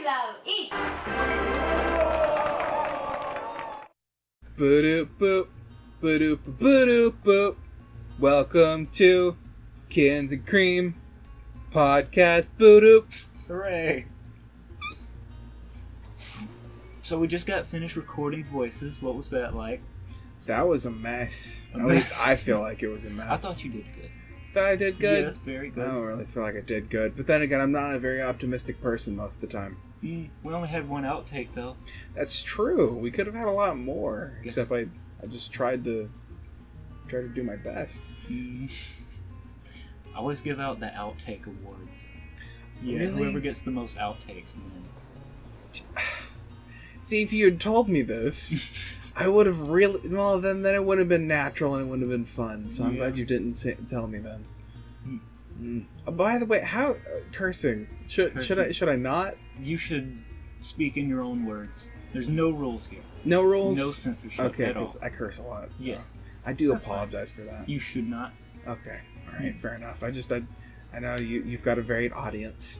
love, eat. Boop boop, boop boop boop. Welcome to Kittens and Cream Podcast. Boop. Hooray! So we just got finished recording voices. What was that like? That was a mess. A At mess. least I feel like it was a mess. I thought you did good. Thought I did good. Yes, very I good. don't really feel like I did good, but then again, I'm not a very optimistic person most of the time. We only had one outtake though. That's true. We could have had a lot more, Yes. except I just tried to do my best. I always give out the outtake awards. Yeah, Really? whoever gets the most outtakes wins. See, if you had told me this, I would have really... Well, then it would have been natural and it would have been fun. So I'm Yeah. glad you didn't tell me then. By the way, how... cursing. Should I not? You should speak in your own words. There's no rules here. No rules? No censorship Okay, at all. because I curse a lot. So Yes. I do That's apologize for that. You should not. Okay. Alright, fair enough. I know you've got a varied audience.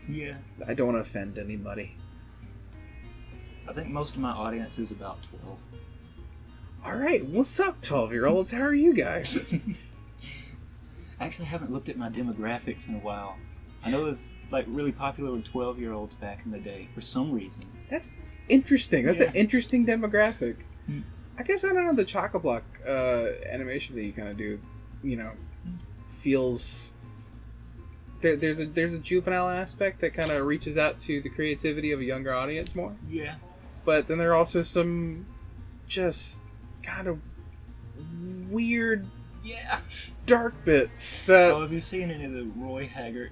Yeah. I don't want to offend anybody. I think most of my audience is about 12. Alright, what's up, 12-year-olds? How are you guys? I actually haven't looked at my demographics in a while. I know it was like really popular with 12-year-olds back in the day for some reason. That's interesting. That's Yeah. an interesting demographic. Hmm. I guess I don't know, the Chock-a-Block animation that you kind of do, feels... There's a juvenile aspect that kind of reaches out to the creativity of a younger audience more. Yeah. But then there are also some just kind of weird, Yeah. dark bits that... Oh, have you seen any of the Roy Haggard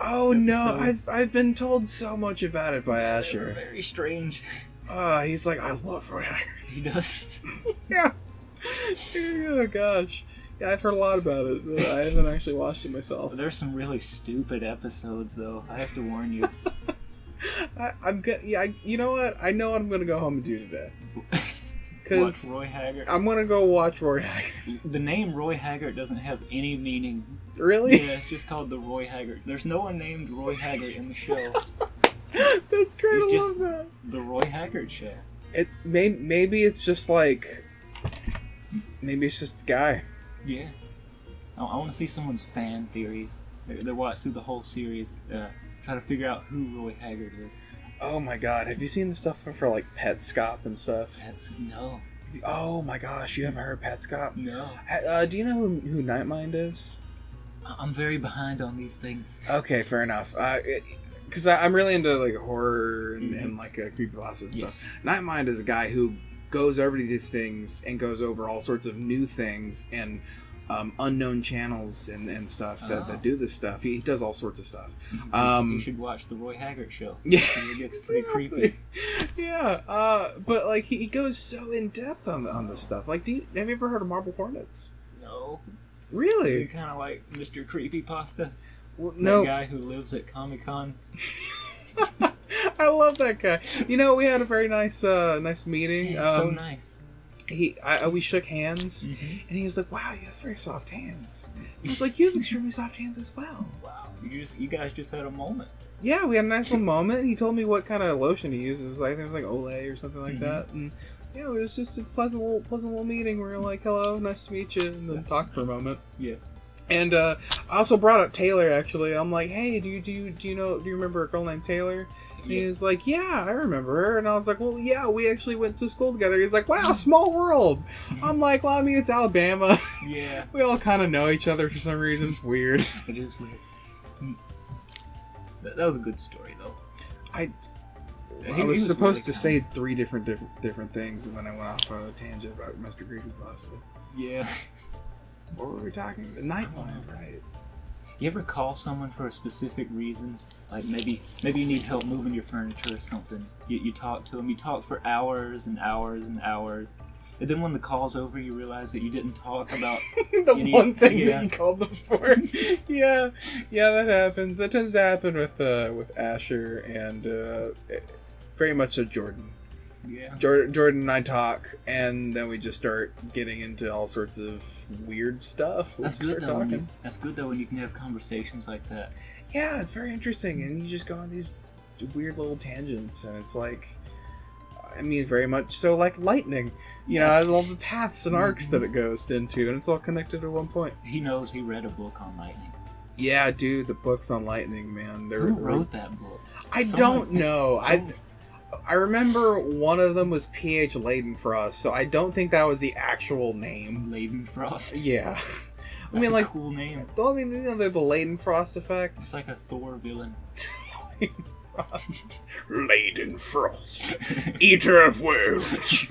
Oh no, episodes? I've been told so much about it by They were Asher. very strange. He's like, I love Roy Haggard. He does. Yeah. Oh gosh. Yeah, I've heard a lot about it, but I haven't actually watched it myself. There's some really stupid episodes, though. I have to warn you. I'm good. Yeah, you know what? I know what I'm gonna go home and do today. Watch Because Roy Haggard. I'm gonna go watch Roy Haggard. The name Roy Haggard doesn't have any meaning. Really? Yeah, it's just called the Roy Haggard. There's no one named Roy Haggard in the show. That's great. It's I just- love that. The Roy Haggard show. Maybe it's just like, maybe it's just a guy. Yeah. I want to see someone's fan theories. They watch through the whole series, try to figure out who Roy Haggard is. Oh my god, have you seen the stuff for like Petscop and stuff? No. Oh my gosh, you haven't heard Petscop? No. Do you know who Nightmind is? I'm very behind on these things. Okay, fair enough. Because I'm really into like horror and like creepypasta and Yes. stuff. Nightmind is a guy who goes over these things and goes over all sorts of new things and unknown channels and stuff that do this stuff. He does all sorts of stuff. You should watch the Roy Haggard show. Yeah, It gets pretty creepy. Yeah, but like he goes so in depth on this stuff. Like, have you ever heard of Marble Hornets? No. Is Really? he kind of like Mr. Creepypasta? Well, That no. guy who lives at Comic-Con? I love that guy. We had a very nice meeting. He's so nice. We shook hands, and he was like, "Wow, you have very soft hands." He was like, "You have extremely soft hands as well." Wow. You guys just had a moment. Yeah, we had a nice little moment. He told me what kind of lotion he used. It was like Olay or something like that. And yeah, it was just a pleasant little meeting. We were like, "Hello, nice to meet you," and then That's talked for a nice. moment. Yes. And I also brought up Taylor. Actually, I'm like, "Hey, do you remember a girl named Taylor?" And he was like, "Yeah, I remember her." And I was like, "Well, yeah, we actually went to school together." He's like, "Wow, small world." I'm like, "Well, I mean, it's Alabama. Yeah. We all kind of know each other for some reason. It's weird." It is weird. That was a good story, though. I He was was supposed really to say three different things, and then I went off on a tangent about Mr. Creepypasta. Yeah. What were we talking about? Nightline, right? You ever call someone for a specific reason? Like maybe you need help moving your furniture or something. You talk to them. You talk for hours and hours and hours. And then when the call's over, you realize that you didn't talk about The one thing yeah. that you called them for. yeah, that happens. That tends to happen with Asher and very much Jordan. Yeah. Jordan and I talk, and then we just start getting into all sorts of weird stuff. That's We good start though. talking. That's good though when you can have conversations like that. Yeah, it's very interesting, and you just go on these weird little tangents, and it's like, I mean, very much so like lightning. You know, I love the paths and arcs that it goes into, and it's all connected at one point. He knows he read a book on lightning. Yeah, dude, the books on lightning, man. Who wrote that book? I don't know. I remember one of them was P.H. Leidenfrost, so I don't think that was the actual name. Leidenfrost? Yeah. That's a cool name. I mean, you know, they're the Leidenfrost effect. It's like a Thor villain. Leidenfrost, eater of worlds.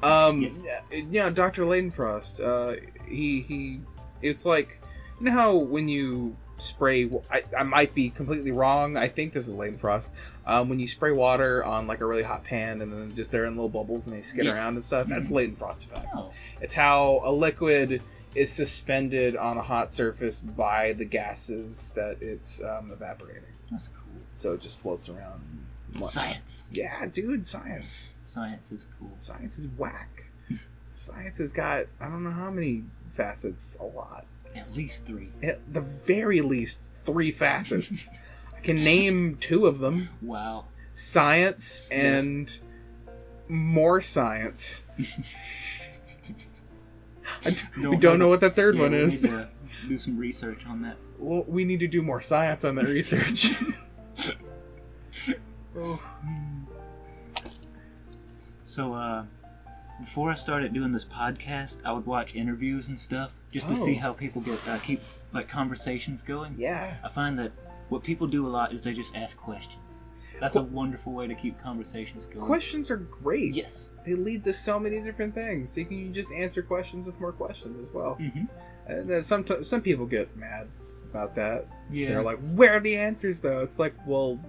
Yes. Yeah, Dr. Leidenfrost. He. It's like, you know how when you spray, I might be completely wrong. I think this is Leidenfrost. When you spray water on like a really hot pan and then just they're in little bubbles and they skid around and stuff. That's Leidenfrost effect. Oh. It's how a liquid is suspended on a hot surface by the gases that it's evaporating. That's cool. So it just floats around. Science. Yeah, dude, science. Science is cool. Science is whack. Science has got, I don't know how many facets, a lot. At least 3. At the very least 3 facets. I can name 2 of them. Wow. Science and more science. We don't know what that third one is. We need to do some research on that. Well, we need to do more science on that research. Oh. So, before I started doing this podcast, I would watch interviews and stuff just to see how people keep like conversations going. Yeah. I find that what people do a lot is they just ask questions. That's a wonderful way to keep conversations going. Questions are great. Yes. They lead to so many different things. You can just answer questions with more questions as well. Mm-hmm. And then some people get mad about that. Yeah. They're like, where are the answers, though? It's like, well,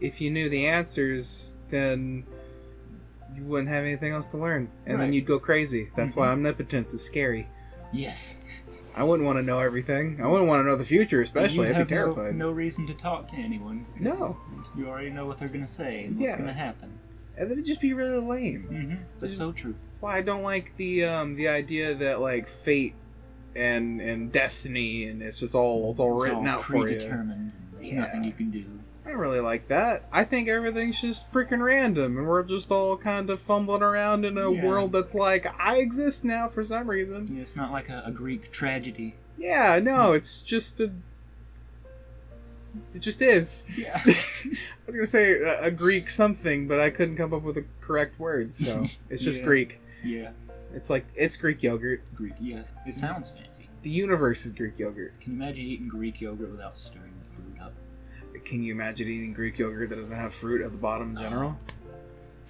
if you knew the answers, then you wouldn't have anything else to learn. And then you'd go crazy. That's why omnipotence is scary. Yes. I wouldn't want to know everything. I wouldn't want to know the future, especially. I'd be terrified. No reason to talk to anyone. No. You already know what they're going to say and what's going to happen. And then it'd just be really lame. Mm-hmm. That's so true. Why I don't like the idea that like fate and destiny and it's all written out for you. Predetermined. There's nothing you can do. I don't really like that. I think everything's just freaking random, and we're just all kind of fumbling around in a world that's like, I exist now for some reason. Yeah, it's not like a Greek tragedy. Yeah, no, it's just it just is. Yeah. I was gonna say a Greek something, but I couldn't come up with a correct word, so it's just Greek. Yeah. It's like, it's Greek yogurt. Greek, yes. It sounds fancy. The universe is Greek yogurt. Can you imagine eating Greek yogurt without stirring the fruit up? Can you imagine eating Greek yogurt that doesn't have fruit at the bottom in general?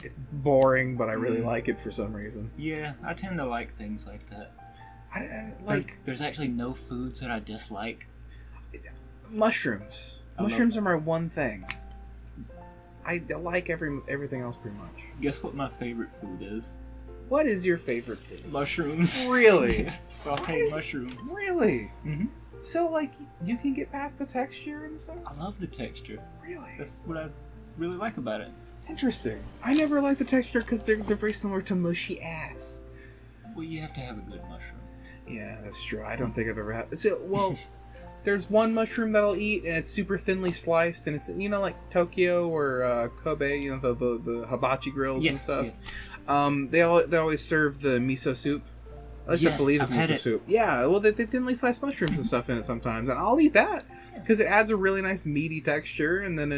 It's boring, but I really like it for some reason. Yeah, I tend to like things like that. There's actually no foods that I dislike. Mushrooms. Mushrooms are my one thing. I like everything else pretty much. Guess what my favorite food is? What is your favorite food? Mushrooms. Really? Sauteed mushrooms. Really? Mm-hmm. So, like, you can get past the texture and stuff? I love the texture. Really? That's what I really like about it. Interesting. I never liked the texture because they're very similar to mushy ass. Well, you have to have a good mushroom. Yeah, that's true. I don't think I've ever had... So, well, there's one mushroom that I'll eat, and it's super thinly sliced, and it's, you know, like Tokyo or Kobe, you know, the hibachi grills and stuff. Yes. They always serve the miso soup. At least I believe it's miso soup. Yeah, well, they thinly slice mushrooms and stuff in it sometimes, and I'll eat that because it adds a really nice meaty texture, and then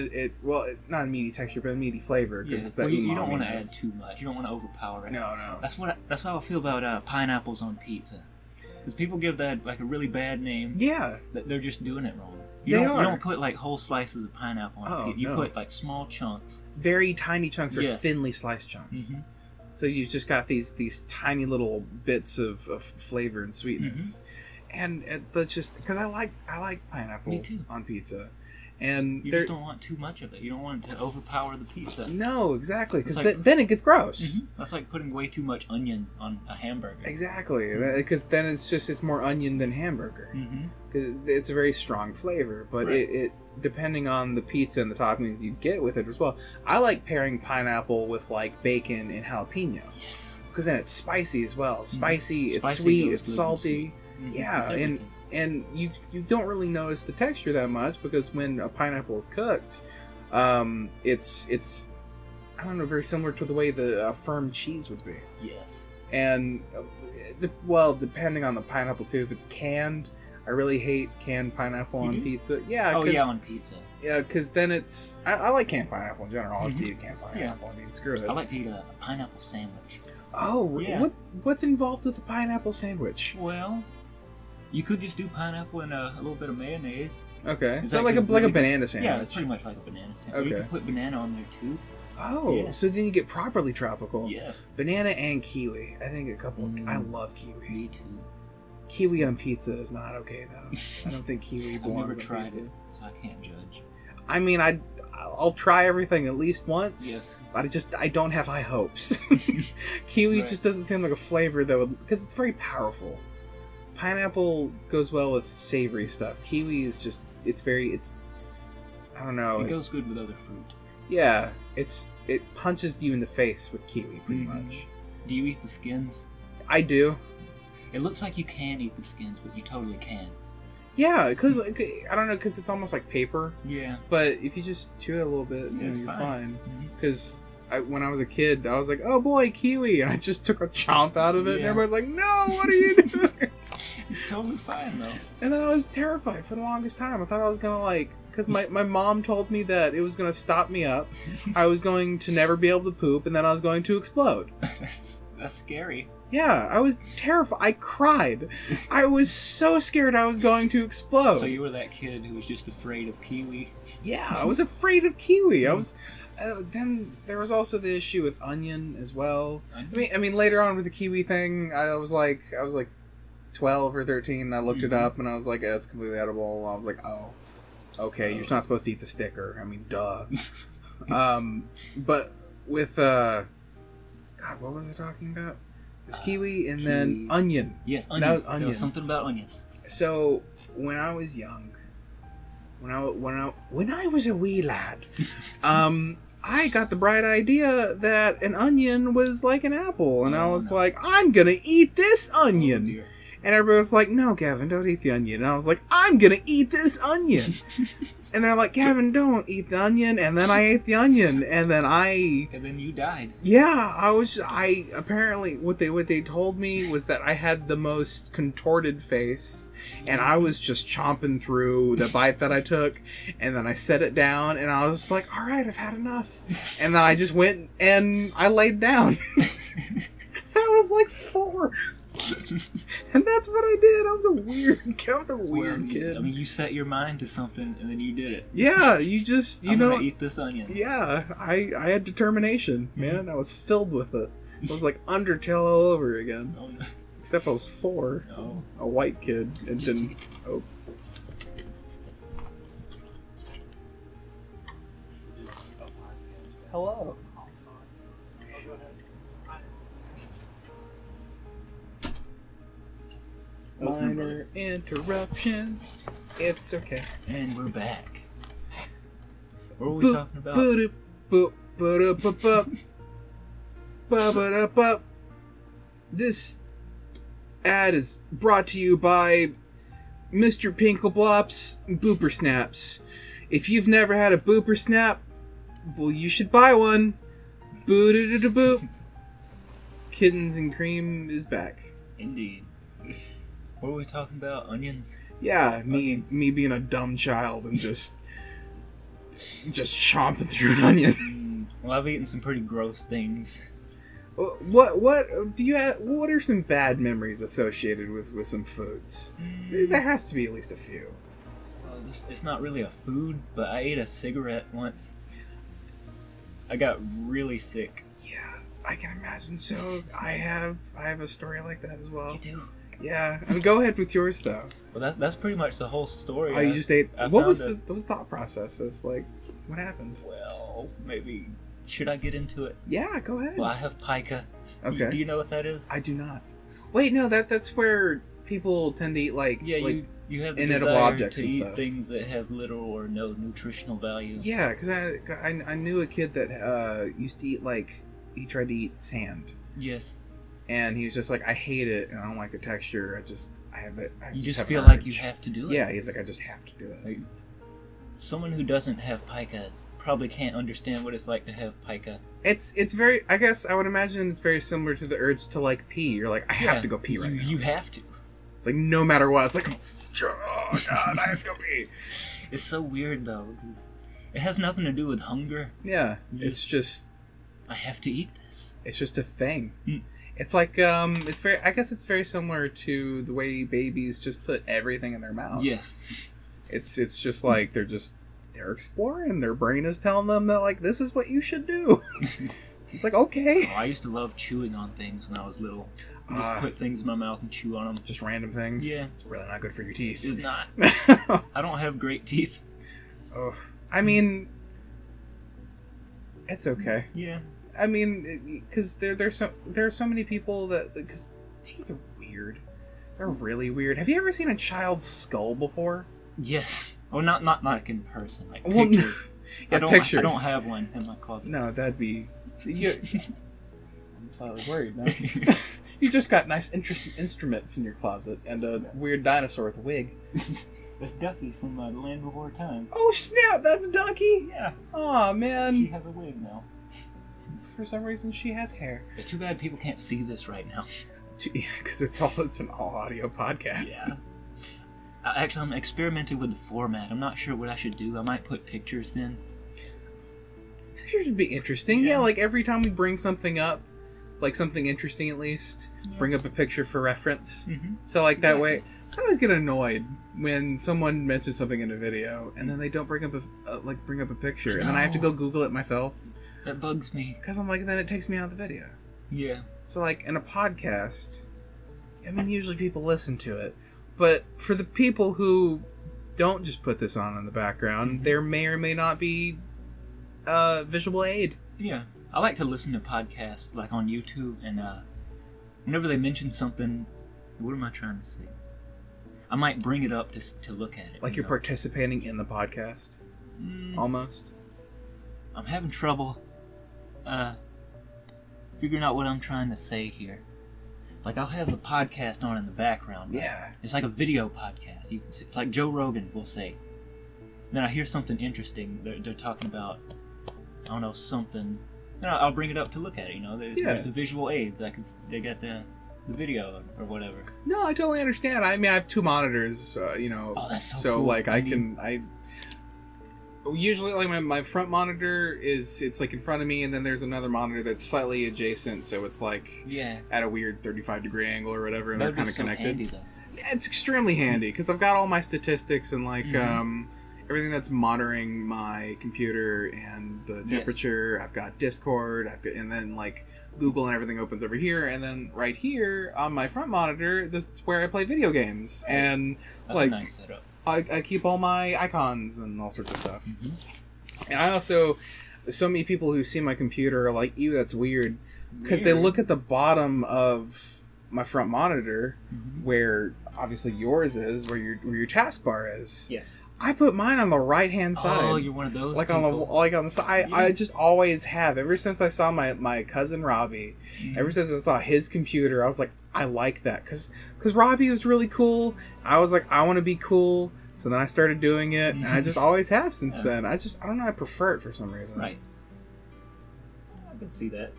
not a meaty texture, but a meaty flavor because it's that. You don't want to add too much. You don't want to overpower it. No. That's how I feel about pineapples on pizza, because people give that like a really bad name. Yeah, that they're just doing it wrong. You don't put like whole slices of pineapple on pizza. You put like small chunks. Very tiny chunks or thinly sliced chunks. Mm-hmm. So you've just got these tiny little bits of flavor and sweetness, and that's just because I like pineapple on pizza, and you just don't want too much of it. You don't want it to overpower the pizza. No, exactly, because then it gets gross. Mm-hmm. That's like putting way too much onion on a hamburger. Exactly, because then it's more onion than hamburger. Because it's a very strong flavor, but it depending on the pizza and the toppings you get with it as well. I like pairing pineapple with like bacon and jalapeno. Yes. Because then it's spicy as well. Spicy, it's sweet, it's salty. Yeah, and you don't really notice the texture that much because when a pineapple is cooked, It's I don't know, very similar to the way the firm cheese would be. Yes. And well, depending on the pineapple too. If it's canned, I really hate canned pineapple on pizza. Yeah. Oh yeah, on pizza. Yeah, because then it's I like canned pineapple in general. I'll just eat canned pineapple. Yeah. I mean, screw it. I like to eat a pineapple sandwich. Oh, yeah. What's involved with a pineapple sandwich? Well, you could just do pineapple and a little bit of mayonnaise. Okay, It's so like a banana sandwich. Yeah, pretty much like a banana sandwich. Okay. You can put banana on there too. Oh, Yeah. so then you get properly tropical. Yes. Banana and kiwi. I think a couple. I Mm. love kiwi. Me too. Kiwi on pizza is not okay though. I don't think kiwi I've belongs never on tried pizza. it, so I can't judge. I mean, I'll try everything at least once. Yes. But I don't have high hopes. Kiwi Right. just doesn't seem like a flavor that would, because it's very powerful. Pineapple goes well with savory stuff. Kiwi is just, it's I don't know. It goes good with other fruit. Yeah, it punches you in the face with kiwi pretty much. Do you eat the skins? I do. It looks like you can eat the skins, but you totally can. Yeah, because I don't know, because it's almost like paper. Yeah. But if you just chew it a little bit, It's you're fine. fine. Mhm. Because when I was a kid, I was like, "Oh boy, kiwi!" and I just took a chomp out of it, and Yeah. everybody's like, "No, what are you doing?" It's totally fine though. And then I was terrified for the longest time. I thought I was gonna because my mom told me that it was gonna stop me up. I was going to never be able to poop, and then I was going to explode. That's scary. Yeah, I was terrified. I cried. I was so scared I was going to explode. So you were that kid who was just afraid of kiwi. Yeah, I was afraid of kiwi. I was. Then there was also the issue with onion as well. I mean, later on with the kiwi thing, I was like 12 or 13. And I looked it up, and I was like, "Yeah, it's completely edible." I was like, "Oh, okay, you're not supposed to eat the sticker." I mean, duh. But with God, what was I talking about? There's kiwi and then onion. Yes, onions. That was There onion. was something about onions. So when I was young, when I was a wee lad, I got the bright idea that an onion was like an apple, and I was like, "I'm gonna eat this onion." Oh, dear. And everybody was like, "No, Gavin, don't eat the onion." And I was like, "I'm gonna eat this onion." And they're like, "Gavin, don't eat the onion." And then I ate the onion, and then And then you died. yeah, I apparently what they told me was that I had the most contorted face, and I was just chomping through the bite that I took, and then I set it down, and I was like, "All right, I've had enough." And then I just went and I laid down. I was like 4. And that's what I did. I was a weird kid. I mean, you set your mind to something and then you did it. Yeah, you just I'm gonna eat this onion. Yeah, I had determination, man. I was filled with it. It was like Undertale all over again. Oh, no. Except I was 4, No. a white kid, and Just didn't. eat. Oh, hello. Minor interruptions. It's okay. And we're back. What were we talking about? This ad is brought to you by Mr. Pinkleblop's Booper Snaps. If you've never had a Booper Snap, well, you should buy one. Boo-da-da-da-boop. Kittens and Cream is back. Indeed. What were we talking about? Onions? Yeah, Onions. me being a dumb child and just chomping through an onion. Well, I've eaten some pretty gross things. What do you have? What are some bad memories associated with some foods? There has to be at least a few. Well, it's not really a food, but I ate a cigarette once. I got really sick. Yeah, I can imagine. So I have a story like that as well. You do? Yeah, I mean, go ahead with yours though. Well, that's pretty much the whole story. Oh, you just ate. I What found was it. the thought process? It's like, what happened? Well, maybe... Should I get into it? Yeah, go ahead. Well, I have pica. Okay. Do you know what that is? I do not. Wait, no, that's where people tend to eat like you have the inedible desire objects to and eat stuff. things that have little or no nutritional value. Yeah, because I knew a kid that used to eat he tried to eat sand, Yes. and he was just like, I hate it and I don't like the texture. I have it. You just have feel an like you urge. have to do it. Yeah, he's like, I just have to do it. Like, someone who doesn't have pica probably can't understand what it's like to have pica. It's very. I guess I would imagine it's very similar to the urge to like pee. You're like, I have to go pee right now. You have to. It's like no matter what. It's like, oh god, I have to go pee. It's so weird though, because it has nothing to do with hunger. Yeah, it's just. I have to eat this. It's just a thing. It's like it's very. I guess it's very similar to the way babies just put everything in their mouth. Yes. It's just like they're exploring. Their brain is telling them that like this is what you should do. It's like okay. Oh, I used to love chewing on things when I was little. Just put things in my mouth and chew on them. Just random things. Yeah. It's really not good for your teeth. It's not. I don't have great teeth. Oh, I mean, it's okay. Yeah. I mean, because there are so many people that because teeth are weird. They're really weird. Have you ever seen a child's skull before? Yes. Oh, not like in person, like Well, pictures. Yeah, pictures. I don't have one in my closet. No, that'd be. I'm slightly worried now. You just got nice instruments in your closet and a weird dinosaur with a wig. That's Ducky from the Land Before Time. Oh snap! That's Ducky. Yeah. Oh man. She has a wig now. For some reason, she has hair. It's too bad people can't see this right now. Yeah, because it's an all audio podcast. Yeah. Actually, I'm experimenting with the format. I'm not sure what I should do. I might put pictures in. Pictures would be interesting. Yeah, like every time we bring something up, like something interesting at least, bring up a picture for reference. Mm-hmm. So like that way, I always get annoyed when someone mentions something in a video and then they don't bring up a picture, and then I have to go Google it myself. That bugs me. Because I'm like, then it takes me out of the video. Yeah. So like in a podcast, I mean, usually people listen to it, but for the people who don't just put this on in the background, there may or may not be visual aid. Yeah. I like to listen to podcasts like on YouTube, and whenever they mention something, what am I trying to say? I might bring it up to look at it. Like you're participating in the podcast? Almost? I'm having trouble figuring out what I'm trying to say here. Like, I'll have a podcast on in the background. Right? Yeah. It's like a video podcast. You can see, it's like Joe Rogan will say. Then I hear something interesting. They're talking about, I don't know, something. Then I'll bring it up to look at it. There's the visual aids. They got the video or whatever. No, I totally understand. I mean, I have two monitors. Oh, that's so cool. Like I usually like my front monitor it's like in front of me, and then there's another monitor that's slightly adjacent, so it's like at a weird 35-degree angle or whatever, and they're kind of connected. Handy, though. Yeah, it's extremely handy because I've got all my statistics and like everything that's monitoring my computer and the temperature. I've got Discord. And then like Google and everything opens over here, and then right here on my front monitor, this is where I play video games, and that's like a nice setup. I keep all my icons and all sorts of stuff. And I also, so many people who see my computer are like, ew, that's weird. Because they look at the bottom of my front monitor, where obviously yours is, where your taskbar is. Yes. I put mine on the right-hand side. Oh, you're one of those like people. on the side. I just always have. Ever since I saw my cousin Robbie, ever since I saw his computer, I was like, I like that. Because Robbie was really cool. I was like, I want to be cool. So then I started doing it, and I just always have since then. I don't know, I prefer it for some reason. Right. I can see that.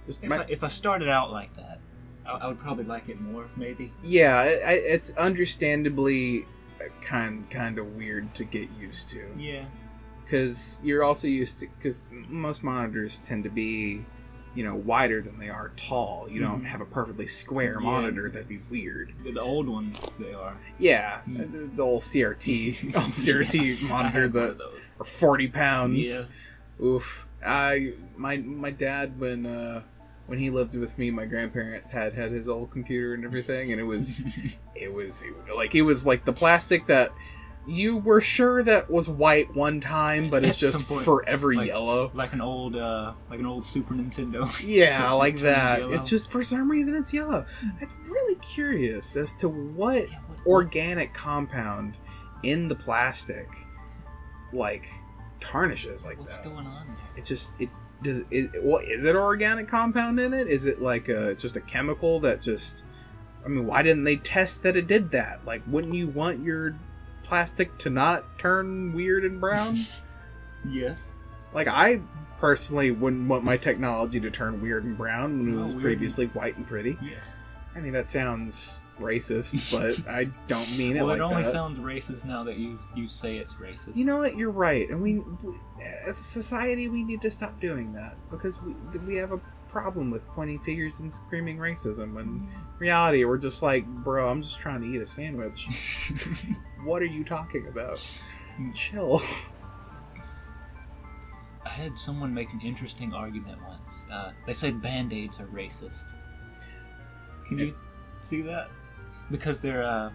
Just if I started out like that, I would probably like it more, maybe. Yeah, it's understandably kind of weird to get used to. Yeah. Because you're also used to... Because most monitors tend to be, wider than they are tall. You don't have a perfectly square monitor. That'd be weird. The old ones, they are. Yeah. The old CRT monitors that are 40 pounds. Yes. Oof. My dad, when he lived with me, my grandparents had his old computer and everything, and it was like the plastic that you were sure that was white one time, but it's just forever yellow, like an old Super Nintendo. Yeah, like that. It's just for some reason it's yellow. I'm really curious as to what organic compound in the plastic like tarnishes like What's that. What's going on there? Is it an organic compound in it? Is it like just a chemical that just... I mean, why didn't they test that it did that? Like, wouldn't you want your plastic to not turn weird and brown? Yes. Like, I personally wouldn't want my technology to turn weird and brown when it was weird. previously white and pretty. Yes. I mean, that sounds racist, but I don't mean it like that. Well, it only sounds racist now that you say it's racist. You know what? You're right. And we, as a society, we need to stop doing that because we have a problem with pointing fingers and screaming racism. When in reality, we're just like, bro, I'm just trying to eat a sandwich. What are you talking about? Chill. I had someone make an interesting argument once. They said Band-Aids are racist. Can you see that? Because they're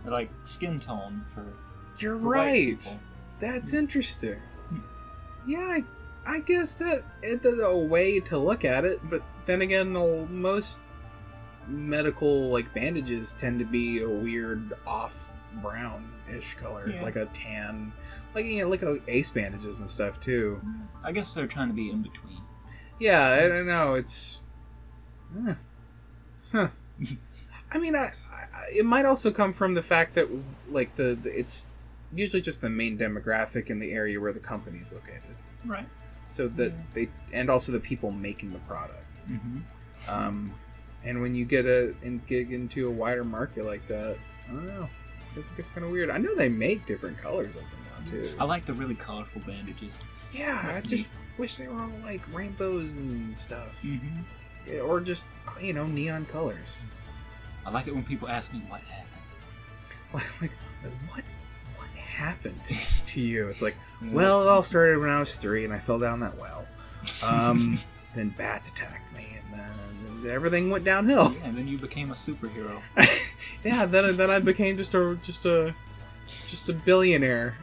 like skin tone for. You're for right. white people. That's interesting. Yeah, I guess that it's a way to look at it, but then again, most medical like bandages tend to be a weird off brown-ish color, Yeah. like a tan, like like ace bandages and stuff too. I guess they're trying to be in between. Yeah, I don't know. It's. Huh. I mean, it might also come from the fact that, like, it's usually just the main demographic in the area where the company's located. Right. So that and also the people making the product. Mm-hmm. And when you get into a wider market like that, I don't know. I guess it gets kind of weird. I know they make different colors of them now too. I like the really colorful bandages. Yeah, That's I just wish they were all like rainbows and stuff. Mm-hmm. Yeah, or just, neon colors. I like it when people ask me what happened. Like, what happened to you? It's like, well, it all started when I was 3 and I fell down that well. Then bats attacked me and then everything went downhill. Yeah, and then you became a superhero. Yeah, then I became just a billionaire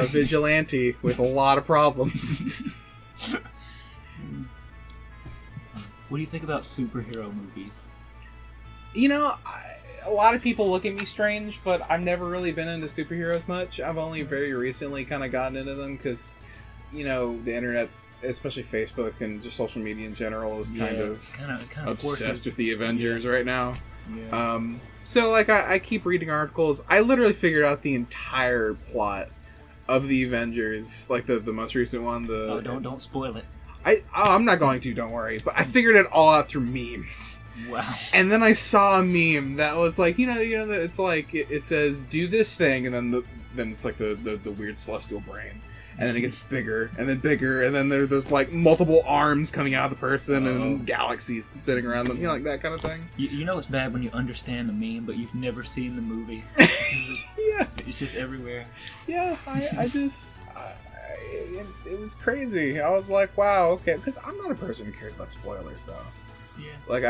vigilante with a lot of problems. What do you think about superhero movies? A lot of people look at me strange, but I've never really been into superheroes much. I've only very recently kind of gotten into them because, the internet, especially Facebook and just social media in general, is kind of obsessed with the Avengers right now. Yeah. So, like, I keep reading articles. I literally figured out the entire plot of the Avengers, like the most recent one. Don't spoil it. I'm not going to, don't worry. But I figured it all out through memes. Wow. And then I saw a meme that was like, it's like it says do this thing, and then it's like the weird celestial brain, and then it gets bigger and then bigger, and then there's like multiple arms coming out of the person and galaxies spinning around them, like that kind of thing. You know it's bad when you understand the meme, but you've never seen the movie. Yeah, it's just everywhere. Yeah, it was crazy. I was like, wow, okay, because I'm not a person who cares about spoilers though. Yeah. Like,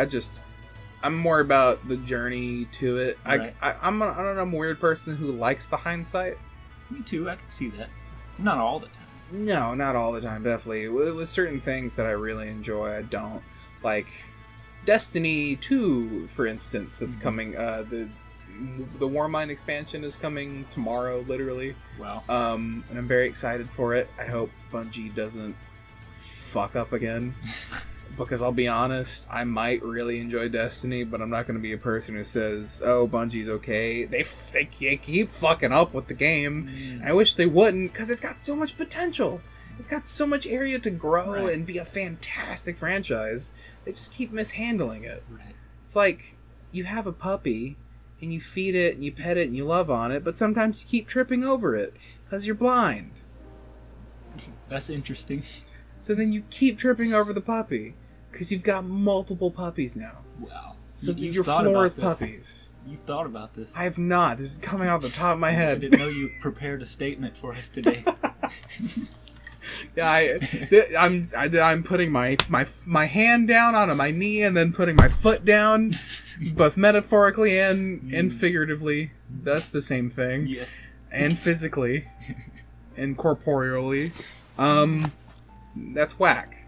I'm more about the journey to it. Right. I'm a weird person who likes the hindsight. Me too, I can see that. Not all the time. No, not all the time, definitely. With certain things that I really enjoy, I don't. Like, Destiny 2, for instance, that's coming, the Warmind expansion is coming tomorrow, literally. Wow. And I'm very excited for it. I hope Bungie doesn't fuck up again. Because I'll be honest, I might really enjoy Destiny, but I'm not going to be a person who says, "Oh, Bungie's okay." They keep fucking up with the game. I wish they wouldn't, because it's got so much potential. It's got so much area to grow and be a fantastic franchise. They just keep mishandling it. Right. It's like you have a puppy, and you feed it, and you pet it, and you love on it, but sometimes you keep tripping over it because you're blind. That's interesting. So then you keep tripping over the puppy. Because you've got multiple puppies now. Wow. So your floor is puppies. You've thought about this. I have not. This is coming out the top of my head. I didn't know you prepared a statement for us today. Yeah, I'm putting my hand down on my knee and then putting my foot down, both metaphorically and figuratively. That's the same thing. Yes. And physically. And corporeally. That's whack.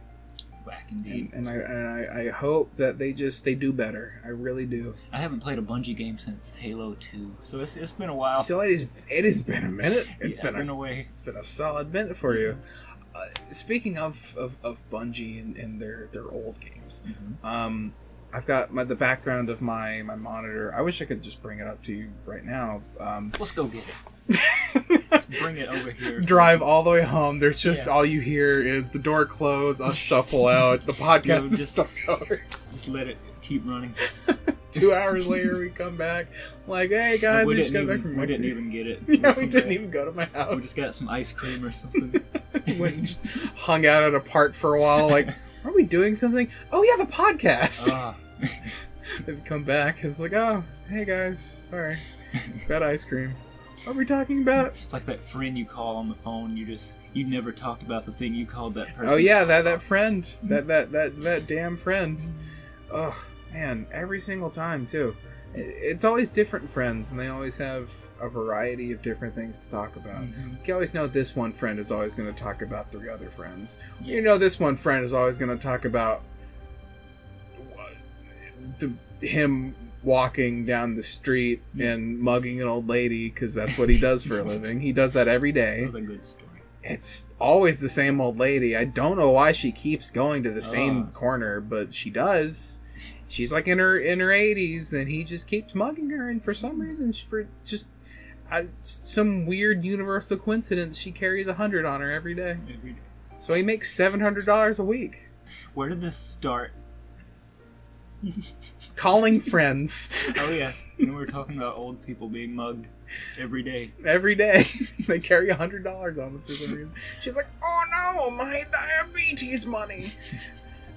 Whack indeed. And I hope that they do better. I really do. I haven't played a Bungie game since Halo 2, so it's been a while. So it has been a minute. It's been away. It's been a solid minute for you. Speaking of Bungie and their old games, I've got the background of my monitor. I wish I could just bring it up to you right now. Let's go get it. bring it over here. Drive all the way home. There's just all you hear is the door close, us shuffle out, the podcast is still going. Just let it keep running. 2 hours later, we come back. Like, hey guys, we just got back from Mexico. We didn't even get it. Yeah, we didn't even go to my house. We just got some ice cream or something. Went and hung out at a park for a while. Like, are we doing something? Oh, we have a podcast. Then come back and it's like, oh, hey guys, sorry, got ice cream. What are we talking about? Like that friend you call on the phone. You never talked about the thing you called that person. Oh yeah, that friend, that damn friend. Oh man, every single time too. It's always different friends, and they always have a variety of different things to talk about. You always know this one friend is always going to talk about 3 other friends. Yes. You know this one friend is always going to talk about him walking down the street and mugging an old lady, because that's what he does for a living. He does that every day. That was a good story. It's always the same old lady. I don't know why she keeps going to the same corner, but she does. She's like in her 80s, and he just keeps mugging her, and for some reason, for just some weird universal coincidence, she carries 100 on her every day. So he makes $700 a week. Where did this start? Calling friends. Oh yes, we were talking about old people being mugged every day. Every day, they carry $100 on them for some reason. She's like, "Oh no, my diabetes money,"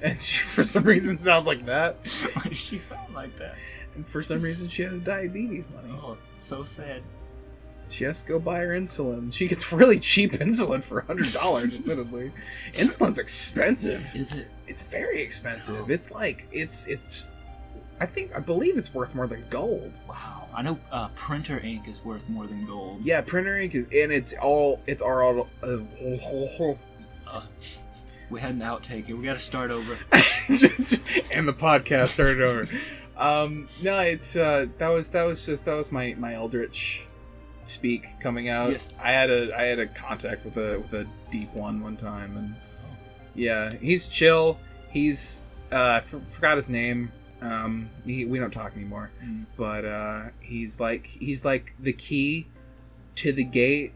and she, for some reason, sounds like that. Why does she sound like that? And for some reason, she has diabetes money. Oh, so sad. She has to go buy her insulin. She gets really cheap insulin for $100, admittedly. Insulin's expensive. Is it? It's very expensive. Oh. It's like, I believe it's worth more than gold. Wow. I know printer ink is worth more than gold. Yeah, printer ink is, and we had an outtake here. We got to start over. And the podcast started over. No, it's, that was my Eldritch speak coming out. Yes. I had a contact with a deep one time, and yeah, he's chill. He's forgot his name. We don't talk anymore. But he's like the key to the gate,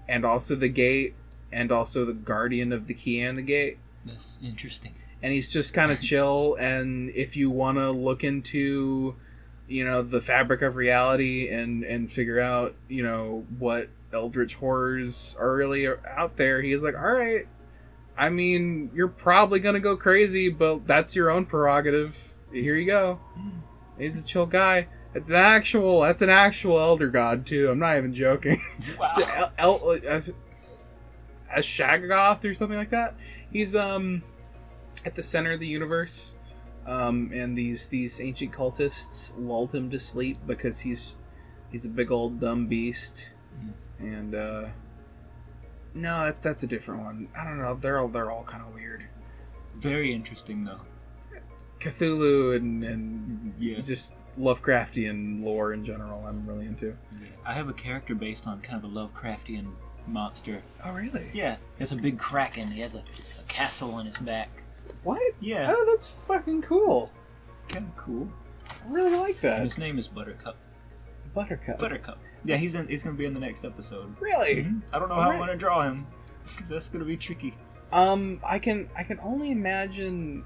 and also the gate, and also the guardian of the key and the gate. That's interesting. And he's just kind of chill. And if you want to look into, the fabric of reality and figure out, what Eldritch horrors are really out there, he's like, all right. I mean, you're probably gonna go crazy, but that's your own prerogative. Here you go. He's a chill guy. That's an actual elder god too. I'm not even joking. Wow. A Shaggoth or something like that. He's at the center of the universe. And these ancient cultists lulled him to sleep because he's a big old dumb beast. And no, that's a different one. I don't know. They're all kind of weird. Very interesting though. Cthulhu and yes. Just Lovecraftian lore in general, I'm really into. Yeah. I have a character based on kind of a Lovecraftian monster. Oh really? Yeah. It's a big kraken. He has a castle on his back. What? Yeah. Oh, that's fucking cool. Kind of cool. I really like that. And his name is Buttercup. Buttercup. Yeah, he's going to be in the next episode. Really? Mm-hmm. I don't know how I want to draw him, because that's going to be tricky. I can only imagine,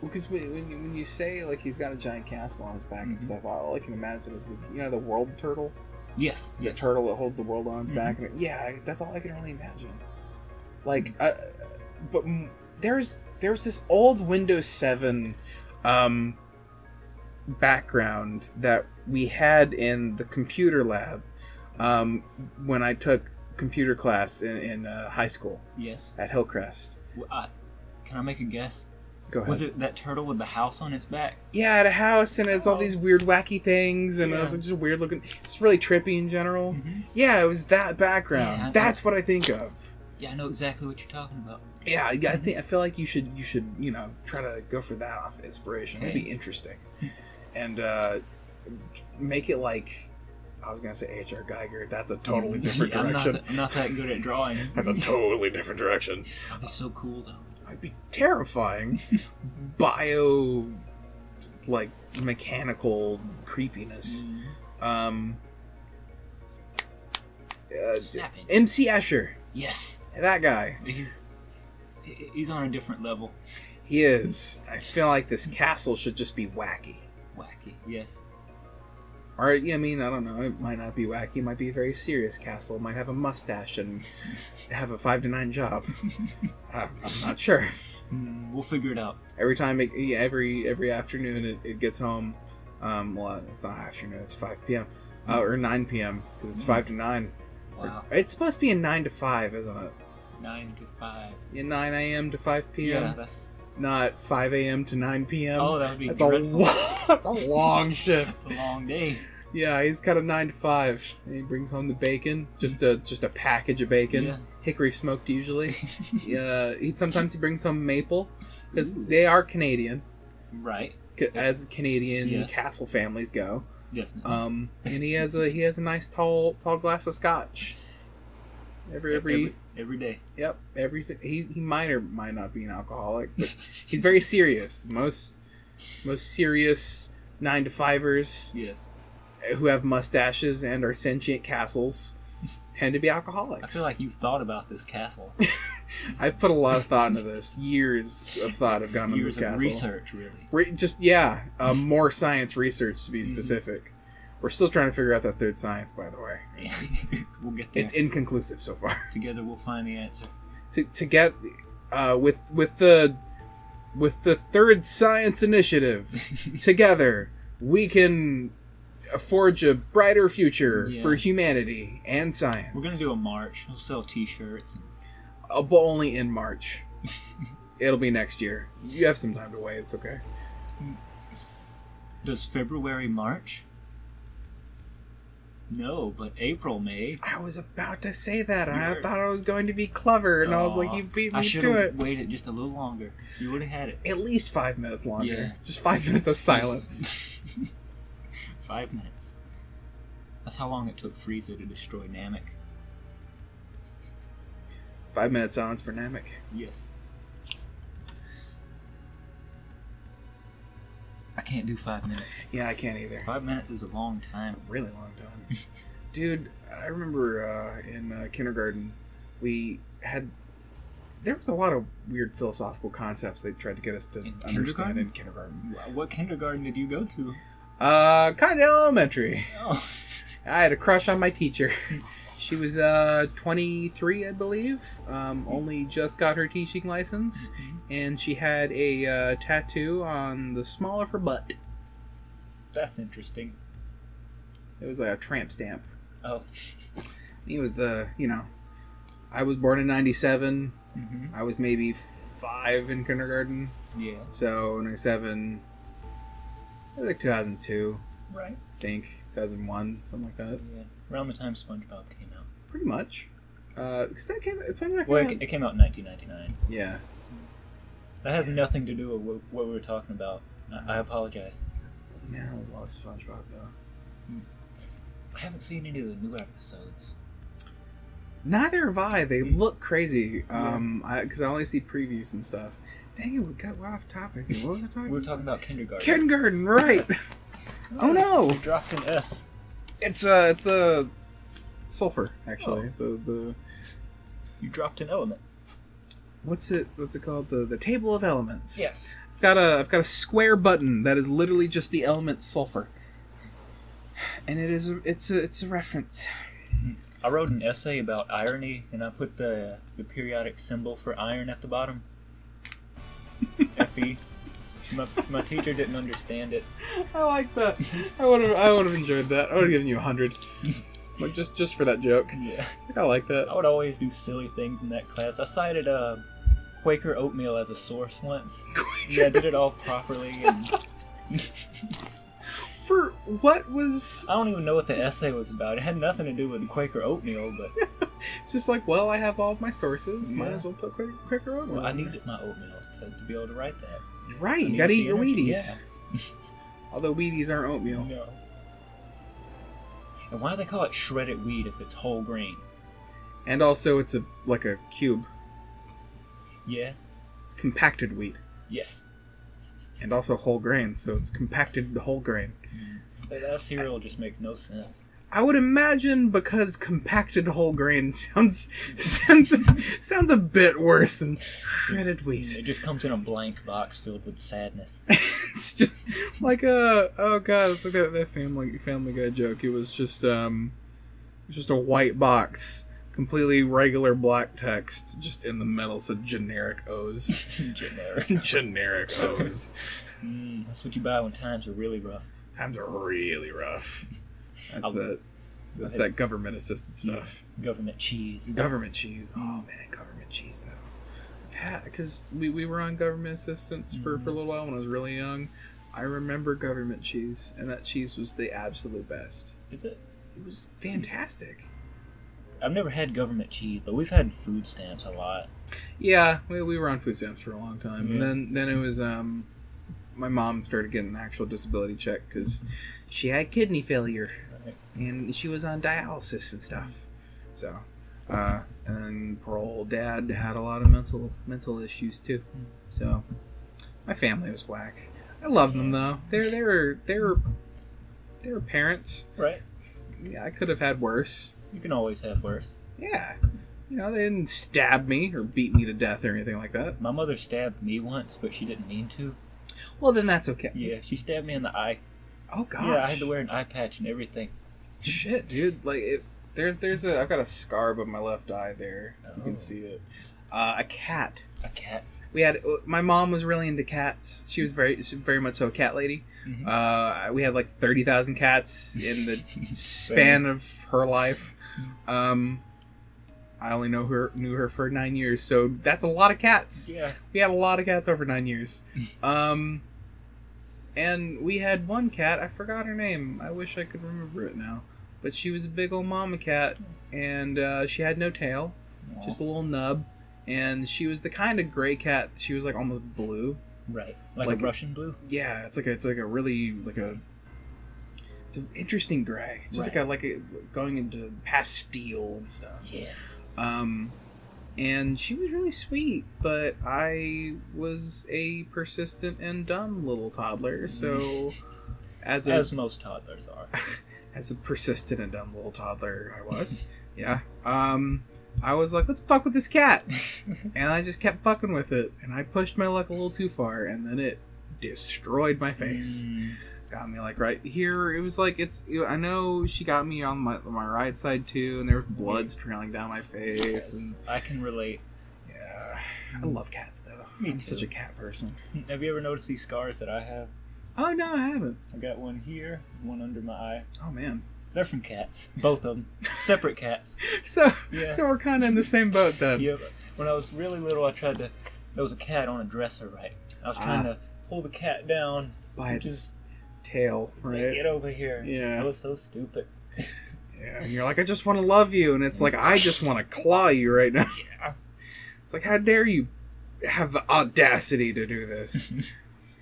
because when you say like he's got a giant castle on his back and stuff, all I can imagine is the world turtle. Yes. The turtle that holds the world on his back. And that's all I can really imagine. Like, but there's this old Windows 7 background that we had in the computer lab when I took computer class in high school. Yes. At Hillcrest. Can I make a guess? Go ahead. Was it that turtle with the house on its back? Yeah, at a house, and it's all these weird, wacky things, and it was just weird looking. It's really trippy in general. Mm-hmm. Yeah, it was that background. Yeah, that's what I think of. Yeah, I know exactly what you're talking about. Yeah, I feel like you should try to go for that off inspiration. It'd be interesting, and make it like I was gonna say H.R. Geiger. That's a totally different direction. I'm not that good at drawing. That's a totally different direction. That'd be so cool though. I'd be terrifying. Mechanical creepiness. Snapping. MC Escher. Yes. That guy. He's on a different level. He is. I feel like this castle should just be wacky. Wacky. Yes. Or, I mean, I don't know. It might not be wacky. It might be a very serious castle. It might have a mustache and have a 5 to 9 job. I'm not sure. We'll figure it out. Every time, every afternoon it gets home. Well, it's not afternoon. It's 5 p.m. Or 9 p.m. because it's 5 to 9. Wow. It's supposed to be a 9 to 5, isn't it? 9 to 5. Yeah, 9 a.m. to 5 p.m. Yeah, that's... Not 5 a.m. to 9 p.m. Oh, that would be that's dreadful. That's a long shift. That's a long day. Yeah, he's got a 9 to 5. And he brings home the bacon, just a package of bacon, Yeah. hickory smoked usually. Sometimes he brings home maple because they are Canadian, Right. as Canadian Yes. castle families go. Definitely. And he has a nice tall glass of scotch. Every day. Yep. He might or might not be an alcoholic, but he's very serious. Most serious 9 to 5ers. Yes. Who have mustaches and are sentient castles tend to be alcoholics. I feel like you've thought about this castle. I've put a lot of thought into this. Years of thought have gone into this castle. Years of research, really. More science research to be specific. We're still trying to figure out that third science, by the way. We'll get there. It's inconclusive so far. Together we'll find the answer. To get with the third science initiative, together we can forge a brighter future for humanity and science. We're gonna do a march. We'll sell T-shirts. But only in March. It'll be next year. You have some time to wait. It's okay. Does February March? No, but April, May. I was about to say that. I thought I was going to be clever, and I was like, you beat me to it. I should have waited just a little longer. You would have had it. At least 5 minutes longer. Yeah. Just 5 minutes of silence. 5 minutes. That's how long it took Frieza to destroy Namek. 5 minutes silence for Namek. Yes. I can't do 5 minutes. Yeah, I can't either. 5 minutes is a long time. A really long time. Dude, I remember in kindergarten, there was a lot of weird philosophical concepts they tried to get us to understand in kindergarten. What kindergarten did you go to? Kind of elementary. Oh. I had a crush on my teacher. She was 23, I believe. Only just got her teaching license, and she had a tattoo on the small of her butt. That's interesting. It was like a tramp stamp. Oh. He was I was born in 97. Mm-hmm. I was maybe 5 in kindergarten. Yeah. So 97. It was like 2002. Right. I think 2001, something like that. Yeah. Around the time SpongeBob came out. Pretty much. Because that came out. Well, it came out in 1999. Yeah. That has nothing to do with what we were talking about. I apologize. Man, I love SpongeBob though. I haven't seen any of the new episodes. Neither have I. They look crazy. Because I only see previews and stuff. Dang it, we got off topic. What was I talking about? We were talking about kindergarten. Kindergarten, right. Oh no! You dropped an S. It's the sulfur, actually. The You dropped an element. What's it called? The table of elements. Yes. I've got a square button that is literally just the element sulfur. And it's a reference. I wrote an essay about irony, and I put the periodic symbol for iron at the bottom. Fe. My teacher didn't understand it. I like that. I would have enjoyed that. I would have given you 100. Like just for that joke. Yeah. I like that. I would always do silly things in that class. I cited Quaker oatmeal as a source once. Yeah, I did it all properly. And for what was... I don't even know what the essay was about. It had nothing to do with Quaker oatmeal, but... It's just like, well, I have all of my sources. Might as well put Quaker oatmeal. Well, I needed my oatmeal to be able to write that. Right, you gotta eat your energy. Wheaties. Yeah. Although Wheaties aren't oatmeal. No. And why do they call it shredded wheat if it's whole grain? And also, it's like a cube. Yeah. It's compacted wheat. Yes. And also whole grain, so it's compacted whole grain. That cereal just makes no sense. I would imagine because compacted whole grain sounds a bit worse than shredded wheat. It just comes in a blank box filled with sadness. It's just like oh god, it's like that Family Guy joke. It was just a white box, completely regular black text, just in the middle said generic O's. generic O's. That's what you buy when times are really rough. Times are really rough. That's that government assisted stuff. Government cheese. Government cheese. Oh man, government cheese though. Because we were on government assistance for a little while when I was really young. I remember government cheese, and that cheese was the absolute best. Is it? It was fantastic. I've never had government cheese, but we've had food stamps a lot. Yeah, we were on food stamps for a long time. Yeah. And then it was my mom started getting an actual disability check because she had kidney failure. And she was on dialysis and stuff. So, and poor old dad had a lot of mental issues too. So, my family was whack. I loved them though. They were parents. Right. Yeah, I could have had worse. You can always have worse. Yeah. You know, they didn't stab me or beat me to death or anything like that. My mother stabbed me once, but she didn't mean to. Well, then that's okay. Yeah, she stabbed me in the eye. Oh gosh. Yeah, I had to wear an eye patch and everything. Shit, dude! Like, I've got a scar above my left eye there. Oh. You can see it. A cat. A cat. My mom was really into cats. She was very much so a cat lady. Mm-hmm. We had like 30,000 cats in the span of her life. I only knew her for 9 years, so that's a lot of cats. Yeah. We had a lot of cats over 9 years. And we had one cat, I forgot her name. I wish I could remember it now. But she was a big old mama cat, and she had no tail, just a little nub. And she was the kind of gray cat. She was like almost blue. Right. Like a Russian blue? Yeah, it's an interesting gray. Just right. like a going into pastille and stuff. Yes. And she was really sweet, but I was a persistent and dumb little toddler, so as most toddlers are. As a persistent and dumb little toddler I was. Yeah. I was like, let's fuck with this cat. And I just kept fucking with it, and I pushed my luck a little too far, and then it destroyed my face. Got me like right here. It was like I know she got me on my right side too, and there was blood trailing down my face. Yes, and I can relate. Yeah, I love cats though. I'm such a cat person. Have you ever noticed these scars that I have? Oh no, I haven't. I got one here, one under my eye. Oh man, they're from cats. Both of them, separate cats. So we're kind of in the same boat then. Yeah. When I was really little, there was a cat on a dresser, right? I was trying to pull the cat down by its tail, right? Get over here. Yeah. I was so stupid. Yeah, and you're like, I just want to love you, and it's like, I just want to claw you right now. Yeah. It's like, how dare you have the audacity to do this?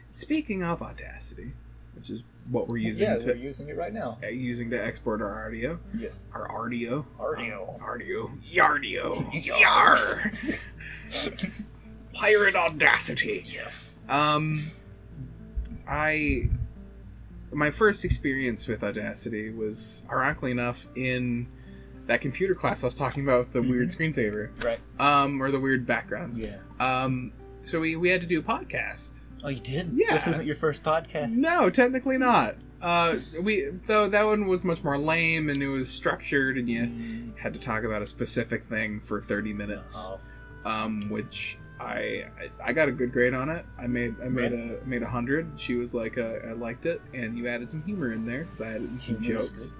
Speaking of audacity, which is what we're using we're using it right now. Using to export our audio. Yes. Our audio. Audio. Yardio. Yar. Pirate audacity. Yes. My first experience with Audacity was, ironically enough, in that computer class I was talking about with the weird screensaver. Right. Or the weird background. Yeah. So we had to do a podcast. Oh, you did? Yeah. This isn't your first podcast? No, technically not. Though that one was much more lame, and it was structured, and you had to talk about a specific thing for 30 minutes. Which I got a good grade on it. I made 100. She was like, I liked it, and you added some humor in there because I added some jokes.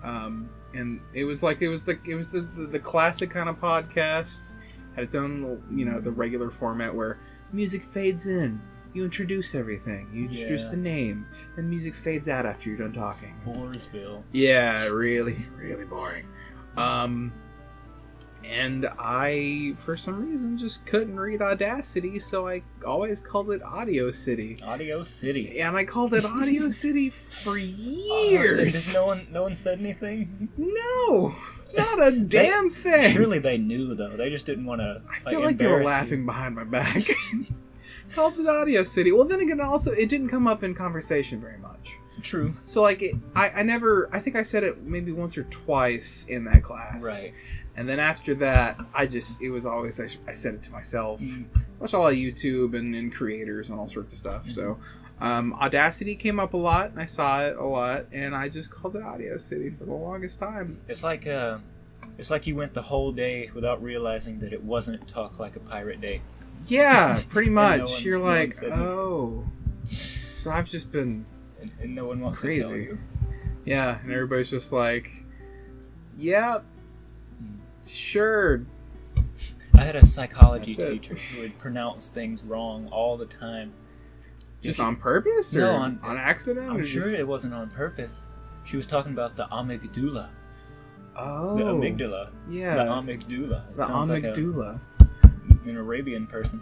And it was the classic kind of podcast. Had its own, the regular format where music fades in. You introduce everything. You introduce the name. Then music fades out after you're done talking. Boresville. Yeah, really, really boring. And I, for some reason, just couldn't read Audacity, so I always called it Audio City. Audio City. And I called it Audio City for years. No one said anything? No, not a damn thing. Surely they knew, though. They just didn't want to. I feel like they were laughing behind my back. Called it Audio City. Well, then again, also, it didn't come up in conversation very much. True. So like, I think I said it maybe once or twice in that class. Right. And then after that, it was always, I said it to myself. Watched a lot of YouTube and creators and all sorts of stuff. So, Audacity came up a lot, and I saw it a lot, and I just called it Audio City for the longest time. It's like you went the whole day without realizing that it wasn't Talk Like a Pirate Day. Yeah, pretty much. No one, You're no like, one oh. So I've just been and no one wants crazy. to tell you. Yeah, and everybody's just like, yeah, sure. I had a psychology That's it. teacher who would pronounce things wrong all the time. Just on purpose? Or No, on accident? I'm or sure just... it wasn't on purpose. She was talking about the amygdala. Oh. The amygdala. Yeah. The amygdala. It The sounds amygdala. like an Arabian person.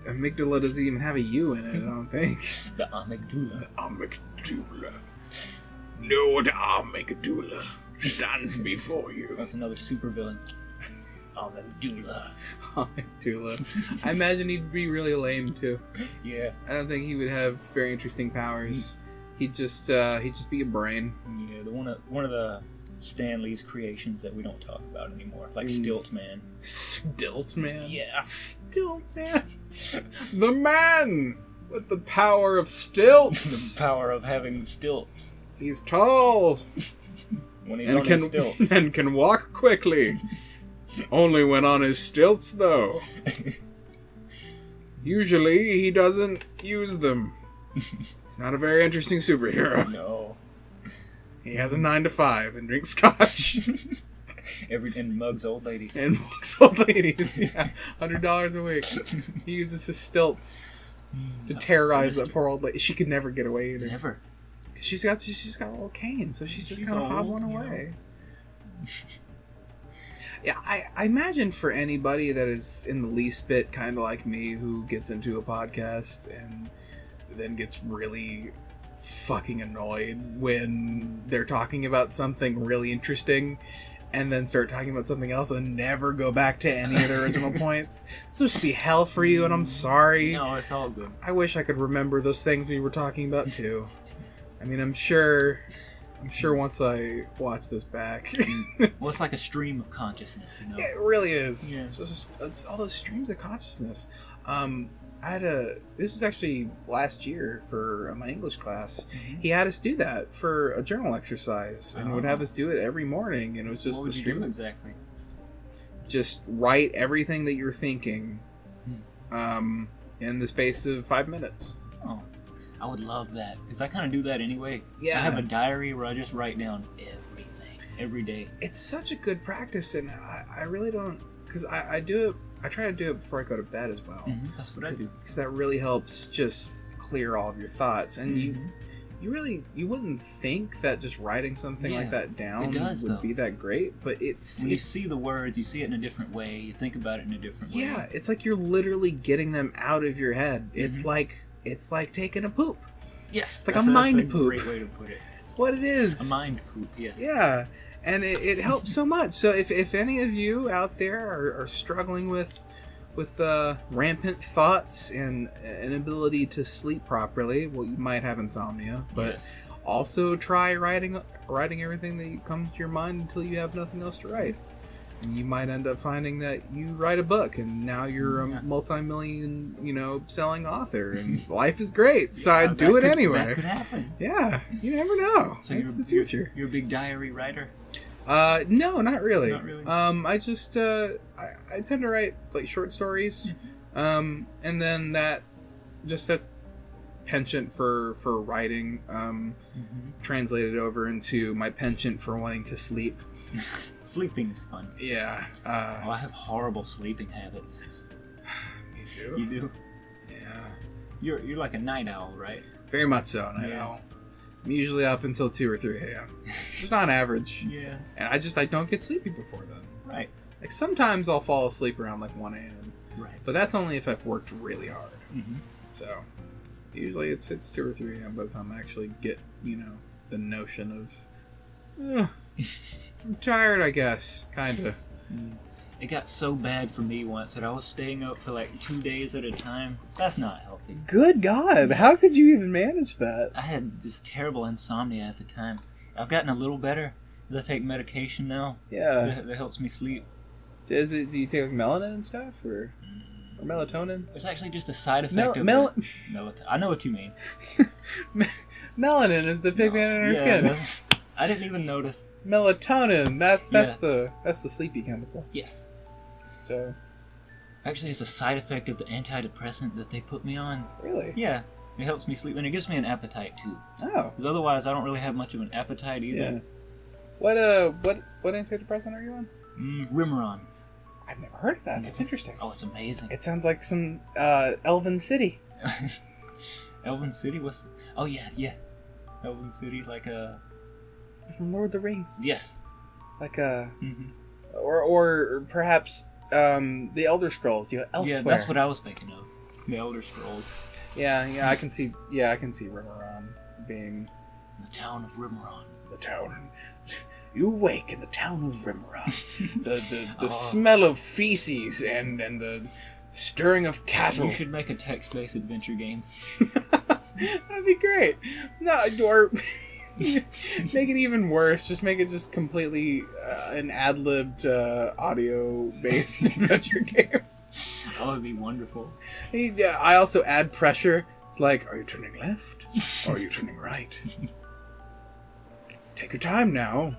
Amygdala doesn't even have a U in it, I don't think. The amygdala. The amygdala. No, the amygdala stands before you. That's another supervillain. Amygdala. Amygdala. I imagine he'd be really lame too. Yeah. I don't think he would have very interesting powers. He'd just be a brain. Yeah, one of the Stan Lee's creations that we don't talk about anymore, like Stilt Man. Stilt Man? Yeah. Stilt Man. The man with the power of stilts. The power of having stilts. He's tall. When he's on his stilts. And can walk quickly. Only when on his stilts, though. Usually, he doesn't use them. He's not a very interesting superhero. No. He has a 9 to 5 and drinks scotch. And mugs old ladies. And mugs old ladies, yeah. $100 a week. He uses his stilts to terrorize that poor old lady. She could never get away either. Never. She's got a little cane, so she's just kind of hobbling away. Yeah, I imagine for anybody that is in the least bit kind of like me, who gets into a podcast and then gets really fucking annoyed when they're talking about something really interesting and then start talking about something else and never go back to any of the original points. It's supposed to be hell for you, and I'm sorry. No, it's all good. I wish I could remember those things we were talking about too. I mean, I'm sure once I watch this back. Well, it's like a stream of consciousness, you know? Yeah, it really is. Yeah. It's all those streams of consciousness. This was actually last year for my English class. Mm-hmm. He had us do that for a journal exercise and would have us do it every morning. And it was just what would you do exactly? Just write everything that you're thinking in the space of 5 minutes. Oh, I would love that, because I kind of do that anyway. Yeah. I have a diary where I just write down everything, every day. It's such a good practice, and I really don't, because I do it, I try to do it before I go to bed as well. Mm-hmm. That's what I do. Because that really helps just clear all of your thoughts. And you wouldn't think that just writing something like that down would be that great, but when you see the words, you see it in a different way, you think about it in a different way. Yeah, it's like you're literally getting them out of your head. Mm-hmm. It's like taking a poop. Yes. It's like a mind that's poop. A great way to put it. It's what it is. A mind poop, yes. Yeah. And it helps so much. So if any of you out there are struggling with rampant thoughts and an inability to sleep properly, well, you might have insomnia, but also try writing everything that comes to your mind until you have nothing else to write. And you might end up finding that you write a book and now you're a multi-million, selling author, and life is great. So I do it anyway. That could happen. Yeah, you never know. So it's the future. You're a big diary writer? No, not really. Not really. I just I tend to write like short stories, and then that penchant for writing translated over into my penchant for wanting to sleep. Sleeping is fun. Yeah. I have horrible sleeping habits. Me too. You do? Yeah. You're like a night owl, right? Very much so, night owl. I'm usually up until 2 or 3 a.m. It's not average. Yeah. And I don't get sleepy before then. Right. Like sometimes I'll fall asleep around like 1 a.m. Right. But that's only if I've worked really hard. Mm-hmm. So usually it's 2 or 3 a.m. by the time I actually get, the notion of I'm tired, I guess. Kinda. It got so bad for me once that I was staying up for like 2 days at a time. That's not healthy. Good God, how could you even manage that? I had just terrible insomnia at the time. I've gotten a little better. I take medication now. Yeah. That helps me sleep. Do you take like melanin and stuff, or melatonin? It's actually just a side effect of melatonin. I know what you mean. Melanin is the pigment in our skin. I didn't even notice. Melatonin. That's the sleepy chemical. Yes. So. Actually, it's a side effect of the antidepressant that they put me on. Really? Yeah. It helps me sleep, and it gives me an appetite too. Oh. Because otherwise, I don't really have much of an appetite either. Yeah. What antidepressant are you on? Remeron. I've never heard of that. That's interesting. Oh, it's amazing. It sounds like some Elven City. Elven City? Oh yeah. Elven City, like a. From Lord of the Rings. Yes. Like a. Mm-hmm. Or perhaps the Elder Scrolls. Elsewhere. Yeah, that's what I was thinking of. The Elder Scrolls. Yeah, I can see. Yeah, I can see Remeron being. The town of Remeron. The town. You wake in the town of Remeron. the smell of feces and the stirring of cattle. You should make a text-based adventure game. That'd be great. No, or make it even worse. Just make it just completely an ad-libbed audio-based adventure game. That would be wonderful. Yeah, I also add pressure. It's like, are you turning left? Or are you turning right? Take your time now.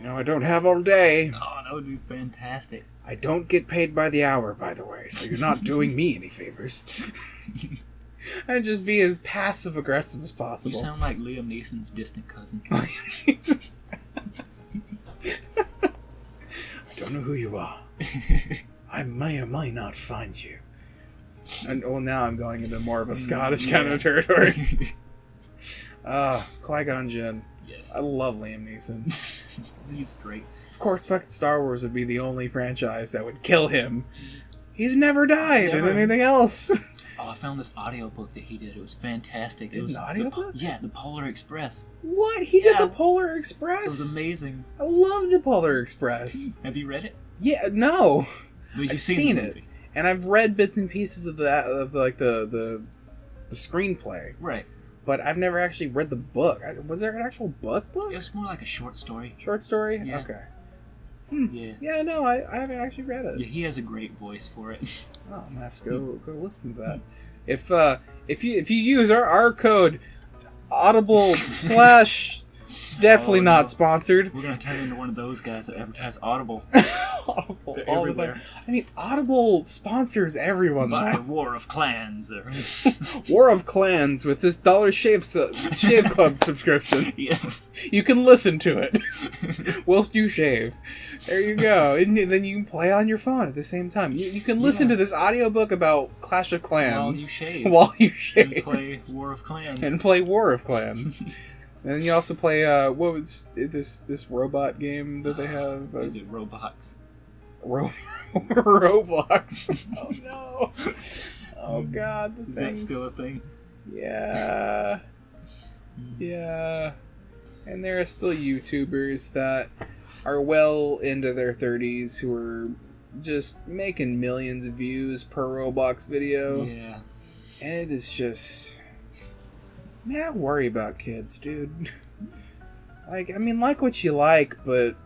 I don't have all day. Oh, that would be fantastic. I don't get paid by the hour, by the way, so you're not doing me any favors. And just be as passive-aggressive as possible. You sound like Liam Neeson's distant cousin. I don't know who you are. I may or may not find you. And now I'm going into more of a Scottish kind of territory. Qui-Gon Jinn. Yes. I love Liam Neeson. He's great. Of course, fucking Star Wars would be the only franchise that would kill him. He's never died in anything else. Oh, I found this audiobook that he did. It was fantastic. It was an audiobook? Yeah, the Polar Express. What? He did the Polar Express? It was amazing. I love the Polar Express. Have you read it? Yeah, no. But I've seen it. And I've read bits and pieces of the screenplay. Right. But I've never actually read the book. Was there an actual book? It was more like a short story. Short story? Yeah. Okay. Yeah. Yeah, no, I haven't actually read it. Yeah, he has a great voice for it. Oh, I'm gonna have to go listen to that. If you use our code Audible / definitely not sponsored. We're gonna turn into one of those guys that advertise Audible. Audible They're all everywhere. the time. I mean, Audible sponsors everyone. By War of Clans. War of Clans with this $1 Shave Club subscription. Yes. You can listen to it whilst you shave. There you go. And then you can play on your phone at the same time. You can listen to this audiobook about Clash of Clans while you shave. And play War of Clans. And then you also play what was this robot game that they have? Is it Roblox? Roblox. Oh no! Oh god! Is that still a thing? Yeah. Yeah. And there are still YouTubers that are well into their 30s who are just making millions of views per Roblox video. Yeah. And it is just... Man, I worry about kids, dude. Like what you like, but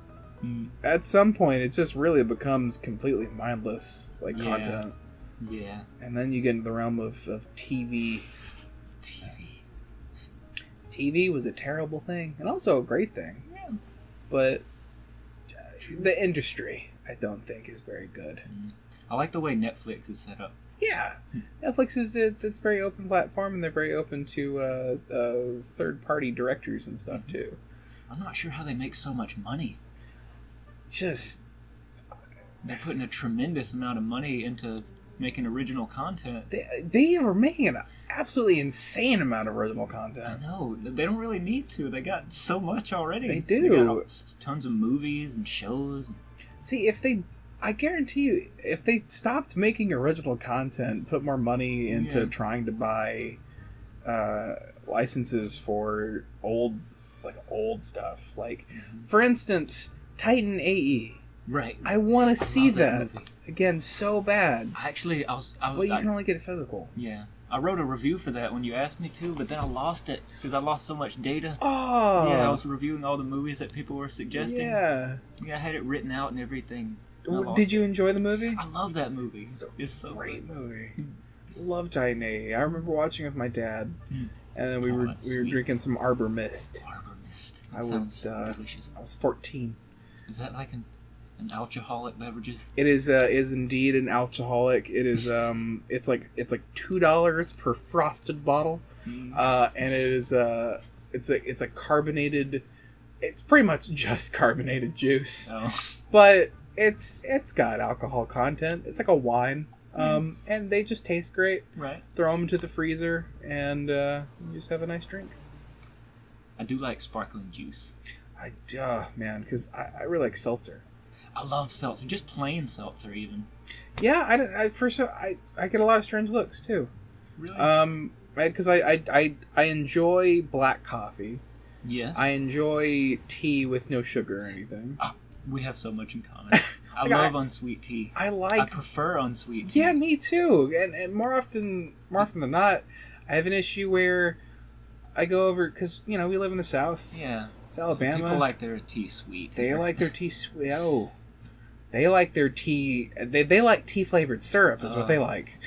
at some point it just really becomes completely mindless, content. Yeah. And then you get into the realm of TV. TV was a terrible thing, and also a great thing. Yeah. But the industry, I don't think, is very good. I like the way Netflix is set up. Yeah, Netflix it's very open platform, and they're very open to third-party directors and stuff too. I'm not sure how they make so much money. They're putting a tremendous amount of money into making original content. They are making an absolutely insane amount of original content. I know. They don't really need to. They got so much already. They do. They got tons of movies and shows. See, I guarantee you, if they stopped making original content, put more money into trying to buy licenses for old stuff. For instance, Titan AE. Right. I want to see love that movie. again so bad. Actually, I was. Well, you can only get it physical. Yeah. I wrote a review for that when you asked me to, but then I lost it because I lost so much data. Oh. Yeah, I was reviewing all the movies that people were suggesting. Yeah. Yeah, I had it written out and everything. Did you enjoy the movie? I love that movie. It's so great good. movie. Love Titan AE. I remember watching it with my dad, and then we were drinking some Arbor Mist. Arbor Mist. I was delicious. I was 14. Is that like an alcoholic beverages? It is indeed an alcoholic. It is it's like $2 per frosted bottle, and it is it's a carbonated. It's pretty much just carbonated juice, but it's got alcohol content. It's like a wine, and they just taste great. Right. Throw them into the freezer, and you just have a nice drink. I do like sparkling juice. Man, because I really like seltzer. I love seltzer, just plain seltzer even. Yeah, I get a lot of strange looks too. Really? Because I enjoy black coffee. Yes. I enjoy tea with no sugar or anything. Oh, we have so much in common. I love unsweet tea. I prefer unsweet tea. Yeah, me too. And more often than not, I have an issue where I go over because we live in the South. Yeah. It's Alabama. People like their tea sweet. They like their tea sweet. Oh. They like their tea. They like tea flavored syrup is what they like.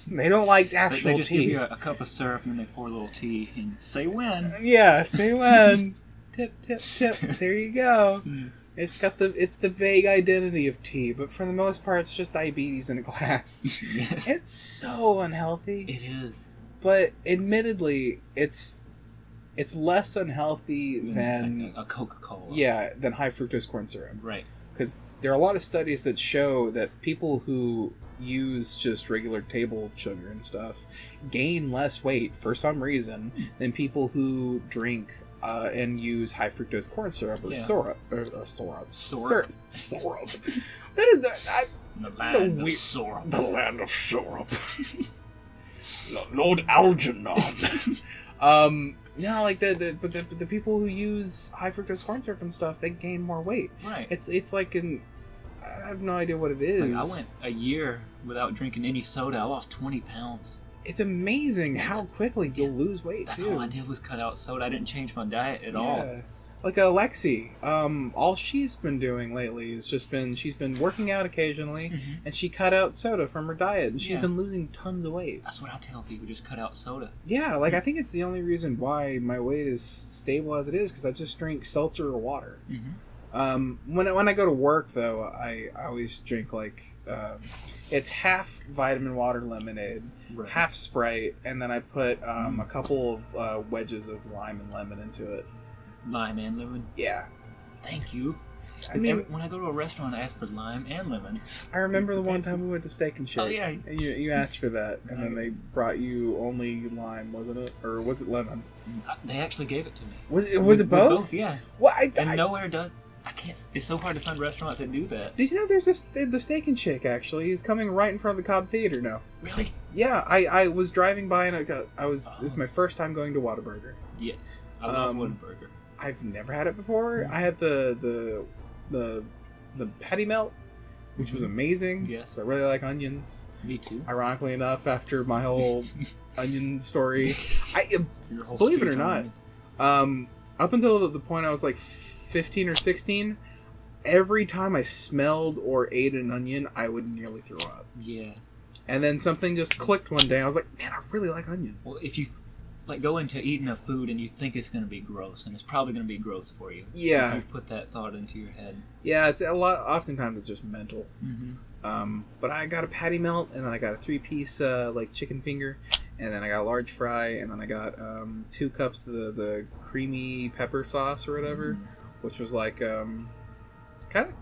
They don't like actual they just tea. Give you a cup of syrup and then they pour a little tea and say when. Yeah, say when. Tip, tip, tip. There you go. It's the vague identity of tea, but for the most part, it's just diabetes in a glass. Yes. It's so unhealthy. It is. But admittedly, it's less unhealthy than like a Coca-Cola. Yeah, than high fructose corn syrup. Right. Because there are a lot of studies that show that people who use just regular table sugar and stuff gain less weight for some reason than people who drink and use high fructose corn syrup or syrup. Syrup. That is the land of syrup. The land of syrup. Lord Algernon. No, like the people who use high fructose corn syrup and stuff, they gain more weight. Right. It's like I have no idea what it is. Like I went a year without drinking any soda. I lost 20 pounds. It's amazing how quickly you'll lose weight. That's too. all I did was cut out soda. I didn't change my diet at all. Like Lexi, all she's been doing lately is she's been working out occasionally, and she cut out soda from her diet, and she's been losing tons of weight. That's what I tell people: just cut out soda. Yeah, like I think it's the only reason why my weight is stable as it is because I just drink seltzer or water. When I go to work though, I always drink like it's half vitamin water lemonade, half Sprite, and then I put a couple of wedges of lime and lemon into it. Lime and lemon? Yeah. Thank you. I mean, when I go to a restaurant, I ask for lime and lemon. I remember the one time we went to Steak and Shake. Oh, yeah. And you asked for that, and then they brought you only lime, wasn't it? Or was it lemon? They actually gave it to me. Was it both? Both, yeah. Well, nowhere does... I can't... It's so hard to find restaurants that do that. Did you know there's the Steak and Shake, actually? Is coming right in front of the Cobb Theater now. Really? Yeah, I was driving by, and this is my first time going to Whataburger. Yes. I love Whataburger. I've never had it before. I had the patty melt, which was amazing. Yes. I really like onions. Me too. Ironically enough, after my whole onion story, Your whole believe it or not, onions. up until the point I was like 15 or 16, every time I smelled or ate an onion, I would nearly throw up. Yeah. And then something just clicked one day. I was like, man, I really like onions. Well, if you go into eating a food and you think it's going to be gross, and it's probably going to be gross for you. Yeah. If you put that thought into your head. Yeah, it's a lot. Oftentimes it's just mental. Mm-hmm. But I got a patty melt, and then I got a 3-piece like chicken finger, and then I got a large fry, and then I got 2 cups of the creamy pepper sauce or whatever, which was like kind of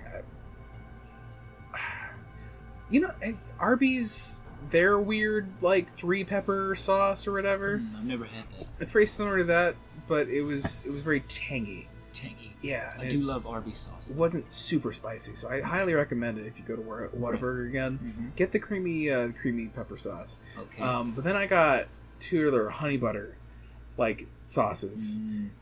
Arby's. Their weird, like, 3-pepper sauce or whatever. I've never had that. It's very similar to that, but it was very tangy. Tangy. Yeah. I do love Arby's sauce. It wasn't super spicy, so I highly recommend it if you go to Whataburger again. Get the creamy pepper sauce. Okay. But then I got 2 other honey butter, like sauces.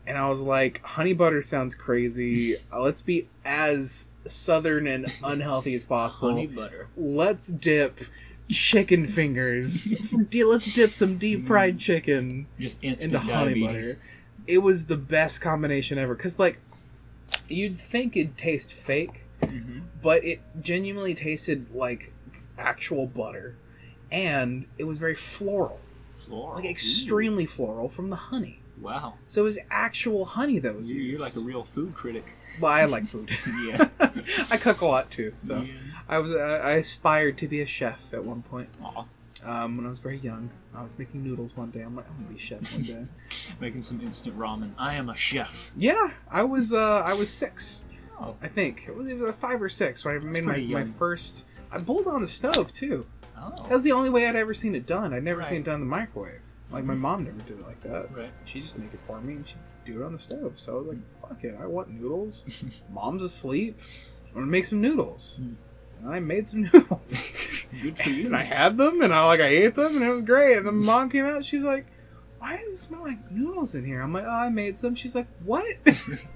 And I was like, honey butter sounds crazy. Let's be as southern and unhealthy as possible. Honey butter. Let's dip chicken fingers. Let's dip some deep fried chicken just instant into honey diabetes. butter. It was the best combination ever. Because, like, you'd think it'd taste fake, but it genuinely tasted like actual butter. And it was very floral. Floral? Like, extremely floral from the honey. Wow. So it was actual honey that was used. You're like a real food critic. Well, I like food. Yeah. I cook a lot too, so Yeah. I aspired to be a chef at one point. Aw. When I was very young, I was making noodles one day. I'm like, I'm gonna be a chef one day. Making some instant ramen. I am a chef. Yeah, I was 6. Oh. I think it was either 5 or 6 when I made my pretty young. first. I bowled on the stove too. Oh. That was the only way I'd ever seen it done. I'd never Right. seen it done in the microwave. Like, my mom never did it like that. Right. She just make it for me, and she'd do it on the stove. So I was like, fuck it, I want noodles. Mom's asleep. I'm gonna make some noodles. And I made some noodles. Good for you. And I had them, and I ate them, and it was great. And then Mom came out, she's like, why does it smell like noodles in here? I'm like, oh, I made some. She's like, what?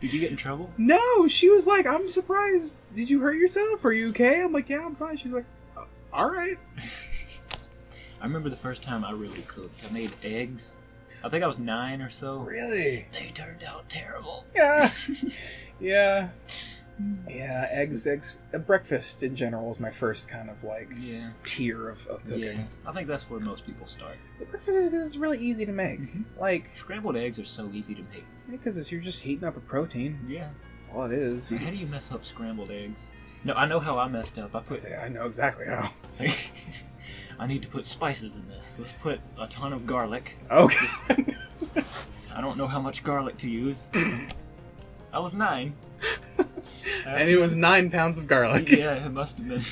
Did you get in trouble? No, she was like, I'm surprised. Did you hurt yourself? Are you okay? I'm like, yeah, I'm fine. She's like, all right. I remember the first time I really cooked. I made eggs. I think I was 9 or so. Really? They turned out terrible. Yeah. Yeah. Yeah, eggs. Breakfast in general is my first kind of like Yeah. tier of cooking. Yeah. I think that's where most people start. But breakfast is really easy to make. Like, Scrambled eggs are so easy to make. because you're just heating up a protein. Yeah. That's all it is. How do you mess up scrambled eggs? No, I know how I messed up. I know exactly how. I need to put spices in this. Let's put a ton of garlic. Okay. I don't know how much garlic to use. I was 9. And it was 9 pounds of garlic. Yeah, it must have been.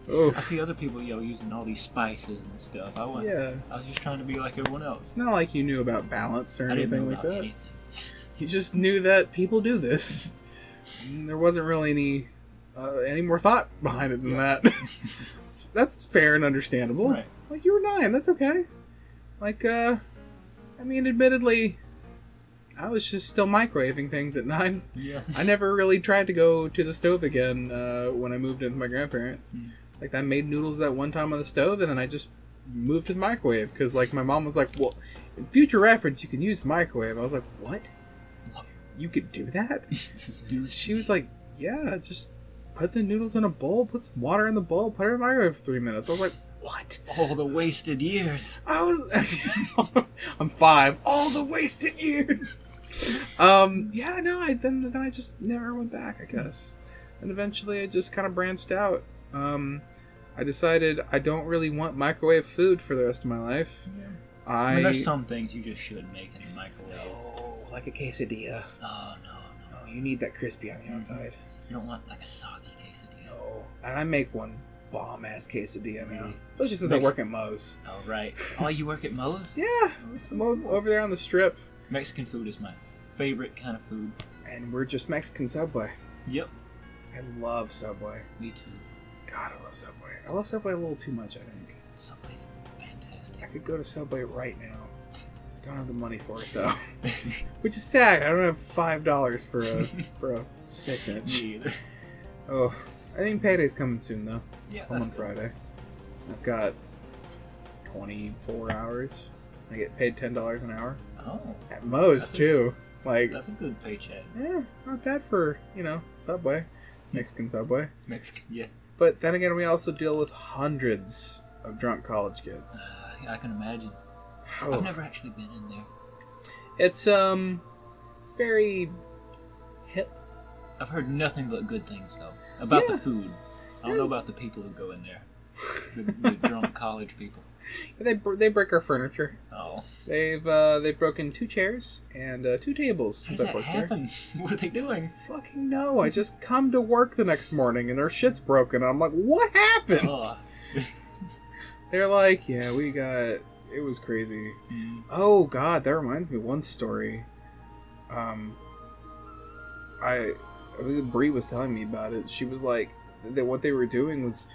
Oof. I see other people, using all these spices and stuff. I was just trying to be like everyone else. It's not like you knew about balance or I didn't anything know like about that. anything. You just knew that people do this. And there wasn't really any more thought behind it than that. That's fair and understandable. Right. Like, you were 9, that's okay. Like, I mean, admittedly, I was just still microwaving things at 9. Yeah. I never really tried to go to the stove again when I moved in with my grandparents. Like, I made noodles that one time on the stove, and then I just moved to the microwave. Because, like, my mom was like, well, in future reference, you can use the microwave. I was like, what? You could do that? She was like, yeah, just put the noodles in a bowl, put some water in the bowl, put it in the microwave for 3 minutes. I was like, what? All the wasted years. I'm 5. All the wasted years. Yeah, no, then I just never went back, I guess. And eventually I just kind of branched out. I decided I don't really want microwave food for the rest of my life. Yeah. I mean, there's some things you just should make in the microwave. No, like a quesadilla. Oh, no. No, you need that crispy on the outside. You don't want like a soggy quesadilla. No. And I make one bomb-ass quesadilla now. Really? Especially since I work at Moe's. Oh, right. Oh, you work at Moe's? Yeah, I'm over there on the strip. Mexican food is my favorite kind of food. And we're just Mexican Subway. Yep. I love Subway. Me too. God, I love Subway. I love Subway a little too much, I think. Subway's fantastic. I could go to Subway right now. Don't have the money for it though, which is sad. I don't have $5 for a 6-inch. Me either. Oh, I think payday's coming soon though. Yeah, I'm that's on good. Friday. I've got 24 hours. I get paid $10 an hour Oh, at Moe's too. Like, that's a good paycheck. yeah, not bad for Subway, Mexican Subway. Mexican, yeah. But then again, we also deal with hundreds of drunk college kids. I can imagine. Oh. I've never actually been in there. It's very hip. I've heard nothing but good things though about Yeah. the food. I don't know about the people who go in there. The drunk college people. They break our furniture. Oh, They've broken 2 chairs and 2 tables. how since does I've that worked there. happen? What are they doing? Fucking no! I just come to work the next morning and their shit's broken. I'm like, what happened? Oh. They're like, yeah, it was crazy. Mm. Oh god, that reminds me of one story. Bree was telling me about it. She was like, that what they were doing was,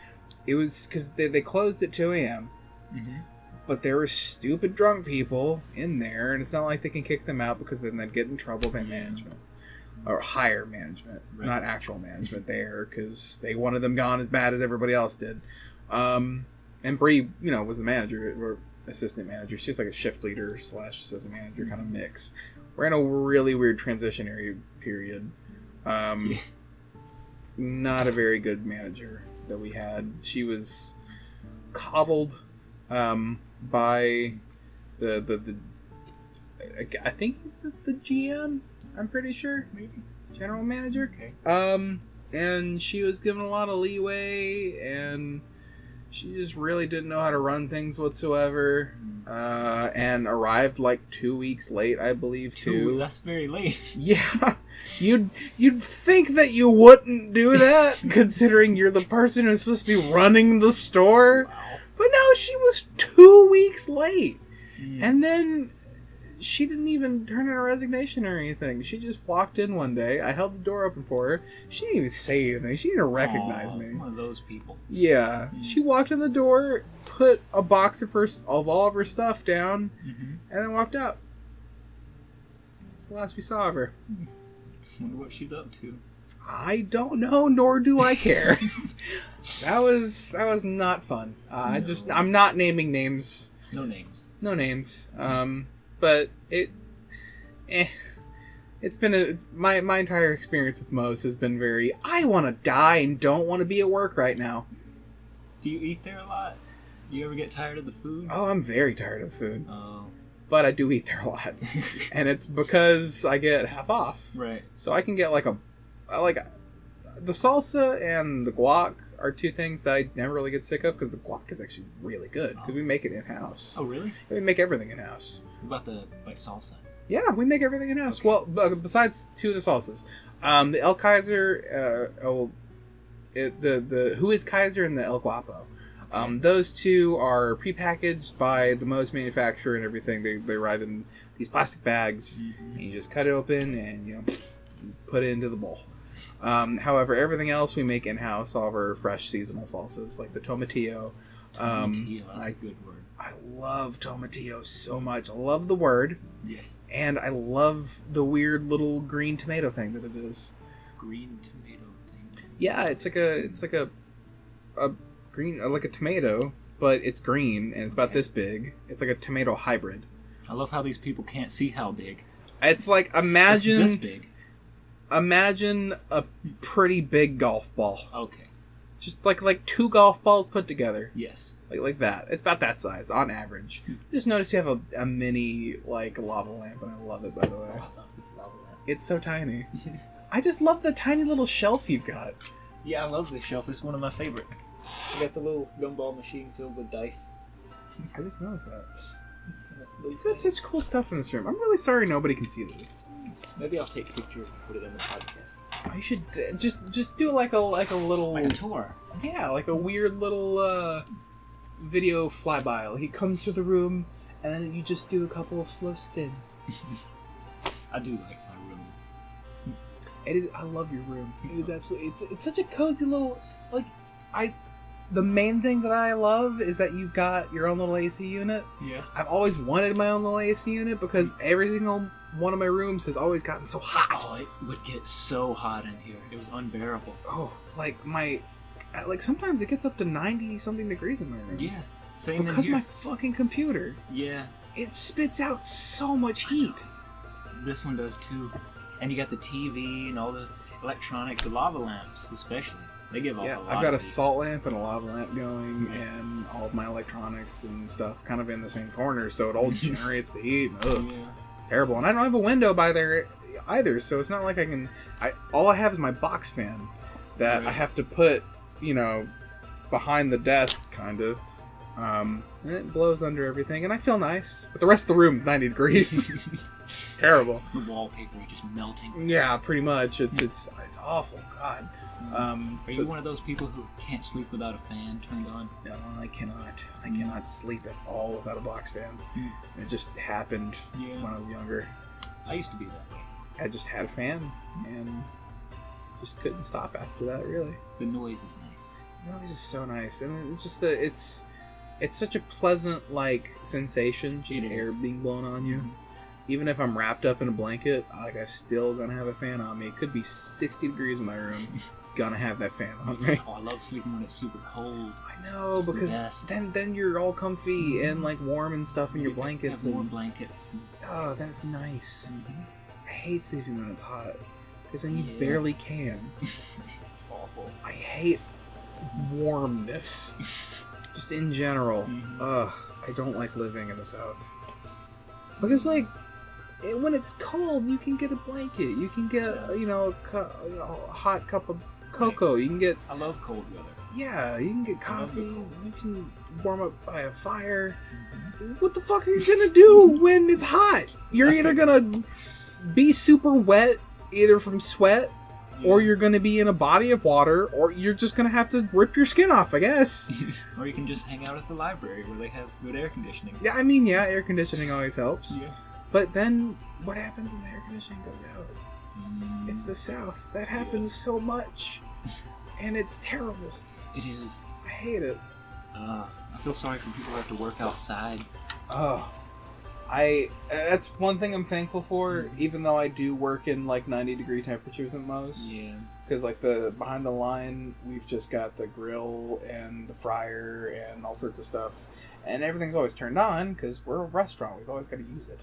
it was because they closed at 2 a.m. Mm-hmm. But there were stupid drunk people in there, and it's not like they can kick them out because then they'd get in trouble with management. Or higher management, not actual management there, because they wanted them gone as bad as everybody else did. And Bree, was the manager, or assistant manager. She's like a shift leader / assistant manager kind of mix. We're in a really weird transitionary period. Not a very good manager that we had. She was coddled by the I think he's the GM. I'm pretty sure, maybe general manager. Okay. And she was given a lot of leeway, and she just really didn't know how to run things whatsoever. And arrived like 2 weeks late, I believe, too. That's very late. Yeah. You'd think that you wouldn't do that, considering you're the person who's supposed to be running the store. Wow. But no, she was 2 weeks late. And then she didn't even turn in a resignation or anything. She just walked in one day. I held the door open for her. She didn't even say anything. She didn't recognize me. One of those people. Yeah. She walked in the door, put a box of all of her stuff down, and then walked out. That's the last we saw of her. Wonder what she's up to. I don't know, nor do I care. That was not fun. I'm not naming names. No names. No names. But it's been my entire experience with Moe's has been very, I want to die and don't want to be at work right now. Do you eat there a lot? You ever get tired of the food? Oh, I'm very tired of food. Oh. But I do eat there a lot. And it's because I get half off. Right. So I can get the salsa and the guac are two things that I never really get sick of, because the guac is actually really good, because we make it in-house. Oh, really? We make everything in-house. What about the salsa? Yeah, we make everything in-house. Okay. Well, besides two of the salsas. The El Kaiser, the Who is Kaiser and the El Guapo. Those two are prepackaged by the Moe's manufacturer and everything. They arrive in these plastic bags, and you just cut it open and put it into the bowl. However, everything else we make in-house, all of our fresh seasonal salsas, like the tomatillo. Tomatillo, that's a good word. I love tomatillo so much. I love the word. Yes. And I love the weird little green tomato thing that it is. Green tomato thing? Yeah, it's like a green, like a tomato, but it's green and it's about this big. It's like a tomato hybrid. I love how these people can't see how big. It's like, imagine It's this big. Imagine a pretty big golf ball. Okay. Just like two golf balls put together. Yes. Like that. It's about that size on average. Just notice you have a mini lava lamp, and I love it, by the way. Oh, I love this lava lamp. It's so tiny. I just love the tiny little shelf you've got. Yeah, I love this shelf. It's one of my favorites. You got the little gumball machine filled with dice. I just noticed that. You've got such cool stuff in this room. I'm really sorry nobody can see this. Maybe I'll take pictures and put it in the podcast. Oh, you should just do like a little, like a tour. Yeah, like a weird little video flyby. Like he comes to the room, and then you just do a couple of slow spins. I do like my room. It is. I love your room. It is absolutely. It's such a cozy little. The main thing that I love is that you've got your own little AC unit. Yes. I've always wanted my own little AC unit because every single one of my rooms has always gotten so hot. Oh, it would get so hot in here. It was unbearable. Oh, sometimes it gets up to 90-something degrees in my room. Yeah, same because in here. my fucking computer. Yeah. It spits out so much heat. This one does too. And you got the TV and all the electronics, the lava lamps especially. They give off a lot. I've got of a heat. salt lamp and a lava lamp going, Right. and all of my electronics and stuff kind of in the same corner, so it all generates the heat. Ugh, Yeah. it's terrible. And I don't have a window by there either, so it's not like I can. All I have is my box fan that Right. I have to put, behind the desk, kind of. And it blows under everything, and I feel nice. But the rest of the room is 90 degrees. It's terrible. The wallpaper is just melting. Yeah, pretty much. It's awful. God. Are you one of those people who can't sleep without a fan turned on? No, I cannot. I cannot sleep at all without a box fan. It just happened when I was younger. I used to be that way. I just had a fan and just couldn't stop after that, really. The noise is nice. The noise is so nice, and it's just it's such a pleasant like sensation, just air being blown on you. Even if I'm wrapped up in a blanket, like I'm still gonna have a fan on me. It could be 60 degrees in my room, gonna have that fan on me. Oh, I love sleeping when it's super cold. I know, It's the because best. then you're all comfy and like warm and stuff in your blankets. Have more And, blankets. oh, then it's nice. I hate sleeping when it's hot, because then you Yeah. barely can. It's awful. I hate warmness, just in general. Ugh, I don't like living in the South. Because like, when it's cold, you can get a blanket. You can get a hot cup of cocoa. You can get I love cold weather. you can get coffee. You can warm up by a fire. What the fuck are you gonna do when it's hot? You're either gonna be super wet, either from sweat, or you're gonna be in a body of water, or you're just gonna have to rip your skin off, I guess. Or you can just hang out at the library where they have good air conditioning. Yeah, I mean, yeah, air conditioning always helps. Yeah. But then, what happens when the air conditioning goes out? It's the South. That happens so much. And it's terrible. It is. I hate it. I feel sorry for people who have to work outside. Oh. That's one thing I'm thankful for, even though I do work in like 90-degree temperatures at most. Yeah. Because like behind the line, we've just got the grill and the fryer and all sorts of stuff. And everything's always turned on because we're a restaurant. We've always got to use it.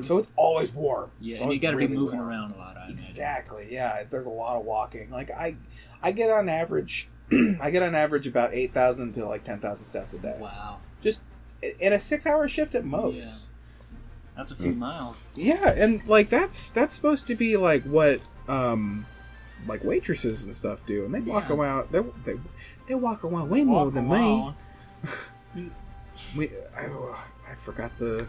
So it's always warm. Yeah, It's and you got to be really moving warm. around a lot. I imagine. Exactly. Yeah, there's a lot of walking. Like I get on average, about 8,000 to like 10,000 steps a day. Wow. Just in a 6-hour shift at most. Yeah. That's a few miles. Yeah, and like that's supposed to be like what like waitresses and stuff do, and they walk around. They walk around way more than me. I forgot the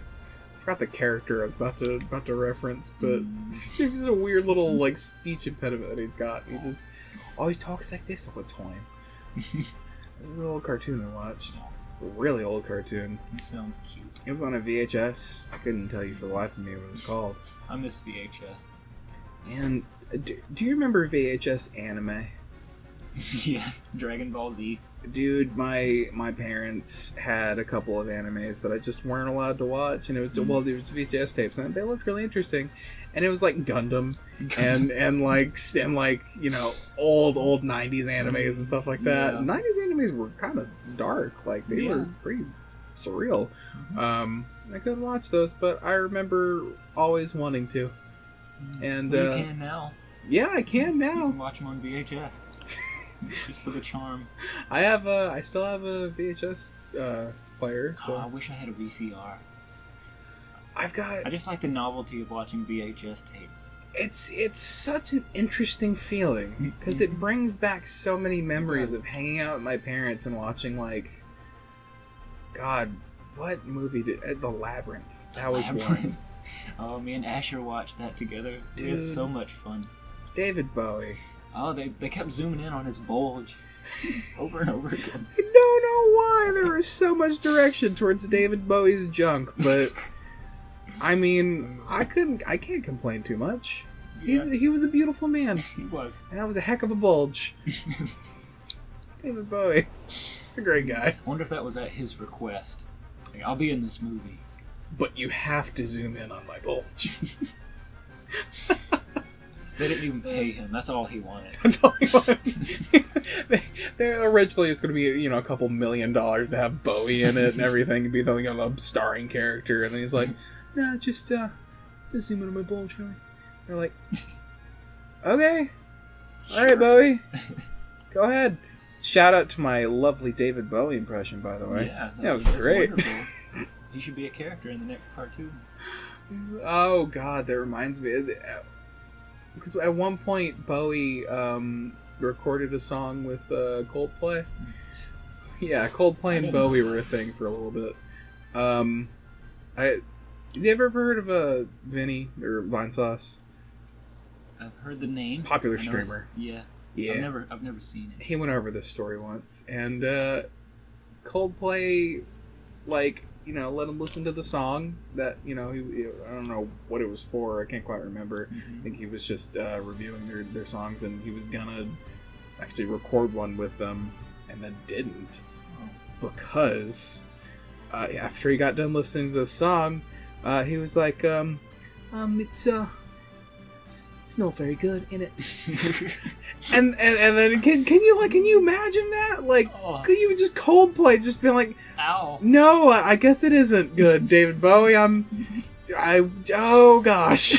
character I was about to reference, but it's just a weird little like speech impediment that he's got. He just always talks like this all the time. There's a little cartoon I watched, a really old cartoon. He sounds cute. It was on a VHS. I couldn't tell you for the life of me what it was called. I miss VHS. And do you remember VHS anime? Yes, Dragon Ball Z. Dude, my parents had a couple of animes that I just weren't allowed to watch, and it was there was VHS tapes, and they looked really interesting. And it was like Gundam, and like old 90s animes and stuff like that. Yeah. 90s animes were kind of dark, like they were pretty surreal. I couldn't watch those, but I remember always wanting to. And you can now. Yeah, I can now. You can watch them on VHS. Just for the charm. I still have a VHS player. So I wish I had a VCR. I just like the novelty of watching VHS tapes. It's such an interesting feeling because it brings back so many memories of hanging out with my parents and watching like, God, what movie did The Labyrinth? That was one. Oh, me and Asher watched that together. Dude. We had so much fun. David Bowie. Oh, they kept zooming in on his bulge over and over again. I don't know why there was so much direction towards David Bowie's junk, but I mean, I can't complain too much. Yeah. He was a beautiful man. He was. And that was a heck of a bulge. David Bowie. He's a great guy. I wonder if that was at his request. Like, I'll be in this movie. But you have to zoom in on my bulge. They didn't even pay him. That's all he wanted. That's all he wanted. Originally, it's going to be a couple $1 million to have Bowie in it and everything, and be the a starring character. And then he's like, "No, just zoom in on my bulge for me." They're like, "Okay, sure. All right, Bowie, go ahead." Shout out to my lovely David Bowie impression, by the way. Yeah, that was great. He should be a character in the next cartoon. Oh God, that reminds me. Because at one point, Bowie recorded a song with Coldplay. Yeah, Coldplay and Bowie were a thing for a little bit. Have you ever heard of Vinny or Vine Sauce? I've heard the name. Popular streamer. Yeah. I've never seen it. He went over this story once, and Coldplay, let him listen to the song that, I don't know what it was for. I can't quite remember. I think he was just reviewing their songs, and he was gonna actually record one with them, and then didn't. because after he got done listening to the song, he was like, it's not very good, innit? and then can you imagine that? Like, can you just Coldplay just being like, ow, no, I guess it isn't good, David Bowie. Oh gosh,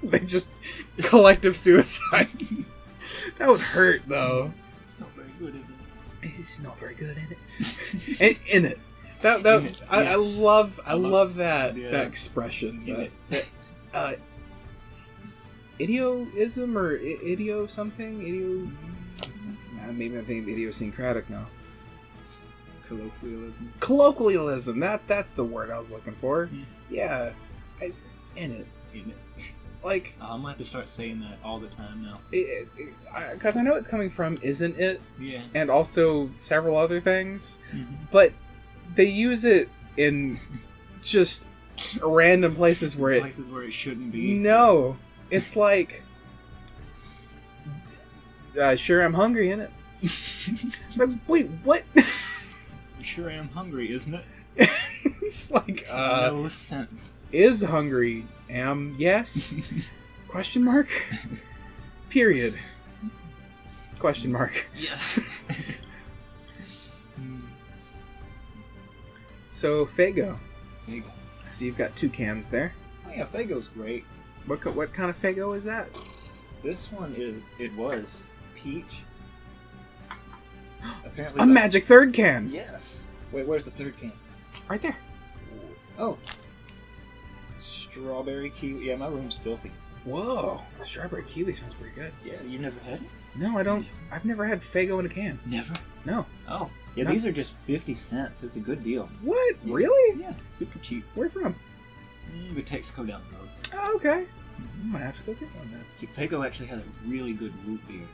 they just collective suicide. That would hurt though. It's not very good, is it? It's not very good, in it. I love that expression. Idioism or idio something? Maybe I'm thinking idiosyncratic now. Colloquialism. That's the word I was looking for. Mm. Yeah. In it. Like, I'm gonna have to start saying that all the time now. Because I know it's coming from "isn't it?" Yeah. And also several other things, Mm-hmm. but they use it in just random places where it shouldn't be. No, it's like, sure, I'm hungry, innit? Like, wait, what? You sure am hungry, isn't it? It's like, Makes no sense. Is hungry, yes? Question mark? Period. Question mark. Yes. So, Faygo. Faygo. I see you've got 2 cans there. Oh yeah, Faygo's great. What kind of Faygo is that? This one was peach. Apparently A magic 3rd can! Yes. Wait, where's the 3rd can? Right there. Oh. Strawberry kiwi. Yeah, my room's filthy. Whoa. Strawberry kiwi sounds pretty good. Yeah, you never had it? No, I don't. I've never had Faygo in a can. Never? No. Oh. Yeah, No. These are just 50 cents. It's a good deal. What? Yeah. Really? Yeah, super cheap. Where from? The Texaco down the road. Oh, okay. I'm gonna have to go get one then. Faygo actually has a really good root beer.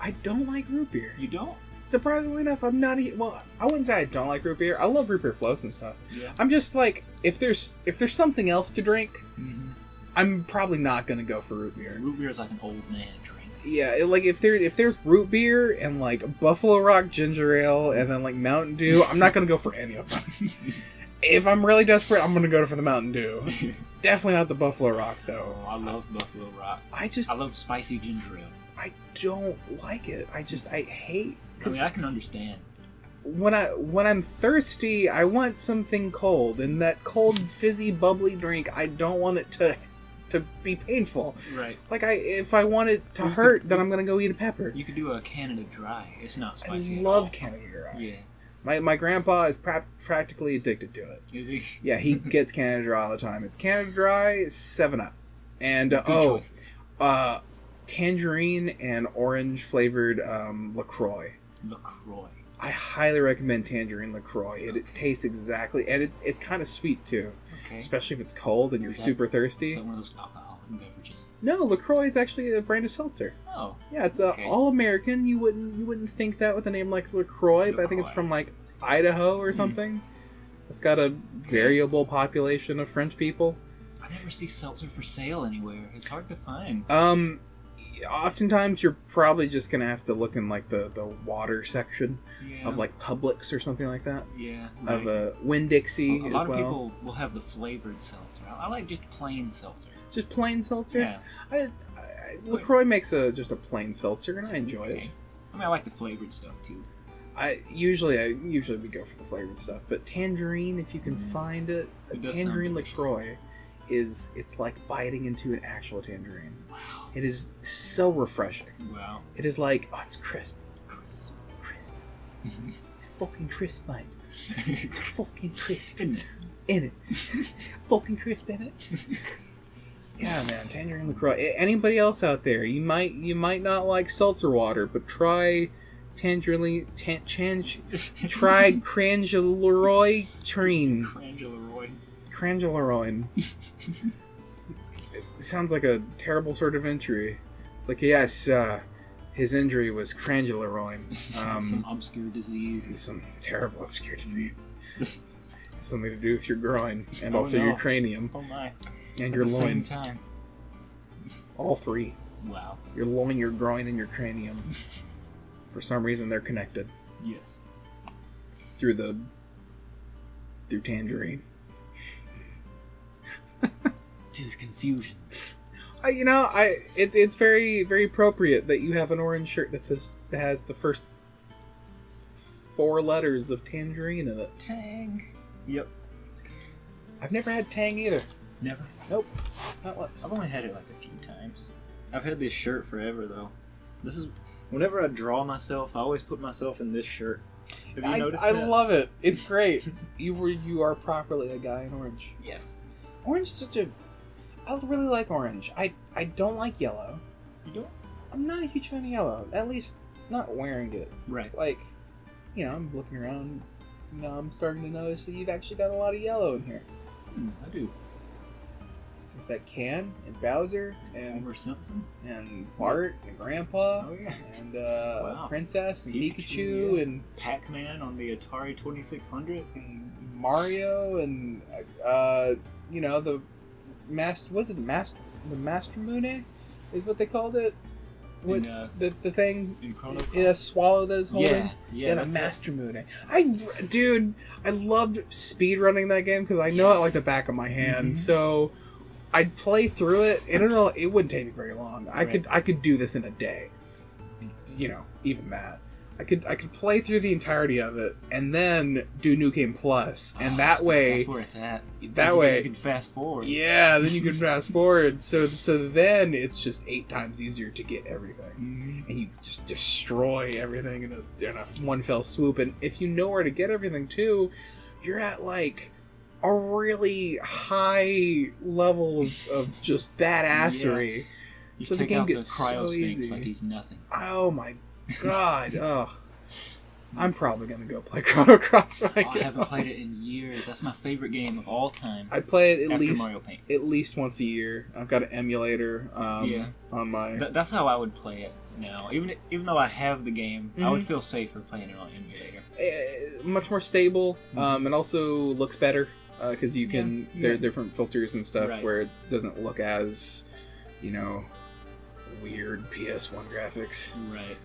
I don't like root beer. You don't? Surprisingly enough, I'm not well, I wouldn't say I don't like root beer. I love root beer floats and stuff. Yeah. I'm just like, if there's something else to drink, Mm-hmm. I'm probably not gonna go for root beer. Root beer is like an old man drink. Yeah, like if there's root beer and like Buffalo Rock ginger ale and then like Mountain Dew, I'm not gonna go for any of them. If I'm really desperate, I'm gonna go for the Mountain Dew. Definitely not the Buffalo Rock though. Oh, I love Buffalo Rock. I love spicy ginger ale. I don't like it. I hate. I mean, I can understand. When I'm thirsty, I want something cold, and that cold, fizzy, bubbly drink, I don't want it to be painful. Right. Like if I want it to hurt, then I'm gonna go eat a pepper. You could do a Canada Dry. It's not spicy. I love Canada Dry. Yeah. My grandpa is practically addicted to it. Is he? Yeah, he gets Canada Dry all the time. It's Canada Dry, 7-Up, and tangerine and orange flavored LaCroix. LaCroix. I highly recommend tangerine LaCroix. It tastes exactly, and it's kind of sweet too. Okay. Especially if it's cold and you're super thirsty. Is that one of those alcoholic beverages? No, LaCroix is actually a brand of seltzer. Oh. Yeah, it's all American. You wouldn't think that with a name like LaCroix, but I think it's from like Idaho or something. It's got a variable population of French people. I never see seltzer for sale anywhere. It's hard to find. Oftentimes you're probably just gonna have to look in like the water section Yeah. of like Publix or something like that. Yeah. Of Winn-Dixie a as lot well. of people will have the flavored seltzer. I like just plain seltzer. Just plain seltzer. Yeah. LaCroix makes just a plain seltzer, and I enjoy it. I mean, I like the flavored stuff too. Usually we go for the flavored stuff, but tangerine, if you can find it, tangerine LaCroix it's like biting into an actual tangerine. Wow. It is so refreshing. Wow. It is like, it's crisp. It's fucking crisp, mate. It's fucking crisp. Isn't it? In it. Fucking crisp in it. Yeah, man, tangerine LaCroix. Anybody else out there? You might not like seltzer water, but try try Crangeleroy Trine. Crangeleroy. It sounds like a terrible sort of injury. It's like, yes, his injury was Crangeleroy. Some obscure disease. Some terrible obscure disease. Something to do with your groin and Oh, also no. your cranium. Oh my. And At your the loin. same time. All three. Wow. Your loin, your groin, and your cranium. For some reason, they're connected. Yes. through Tangerine. Tis confusion. It's very, very appropriate that you have an orange shirt that has the first 4 letters of Tangerine in it. Tang. Yep. I've never had Tang either. Never. Nope. Not once. I've only had it like a few times. I've had this shirt forever though. This is whenever I draw myself, I always put myself in this shirt. Have you noticed that? I love it. It's great. You are properly a guy in orange. Yes. Orange is such a... I really like orange. I don't like yellow. You don't? I'm not a huge fan of yellow. At least not wearing it. Right. Like, I'm looking around. I'm starting to notice that you've actually got a lot of yellow in here. I do. There's that Can and Bowser and Homer Simpson and Bart and Grandpa. Oh yeah. And Wow. Princess and Pikachu yeah. and Pac-Man on the Atari 2600 and Mario and the Master Moon is what they called it with the thing in Chrono a swallow that is holding yeah a Master Moon. I loved speedrunning that game because I know it like the back of my hand. So I'd play through it, and it wouldn't take me very long. I could do this in a day. Even that. I could play through the entirety of it and then do New Game Plus, and that way that's where it's at. That way you can fast forward. Yeah, then you can fast forward. So then it's just 8 times easier to get everything, and you just destroy everything in a one fell swoop. And if you know where to get everything too, you're at like a really high level of just badassery. You so the take game out gets the cryo so sphinx easy. like he's nothing. Oh my god! Ugh. I'm probably gonna go play Chrono Cross when I get I haven't home. played it in years. That's my favorite game of all time. I play it after Mario Paint. at least once a year. I've got an emulator on my. That's how I would play it now. Even though I have the game, I would feel safer playing it on emulator. Much more stable, and also looks better because you can. There are different filters and stuff where it doesn't look as, weird PS1 graphics. Right.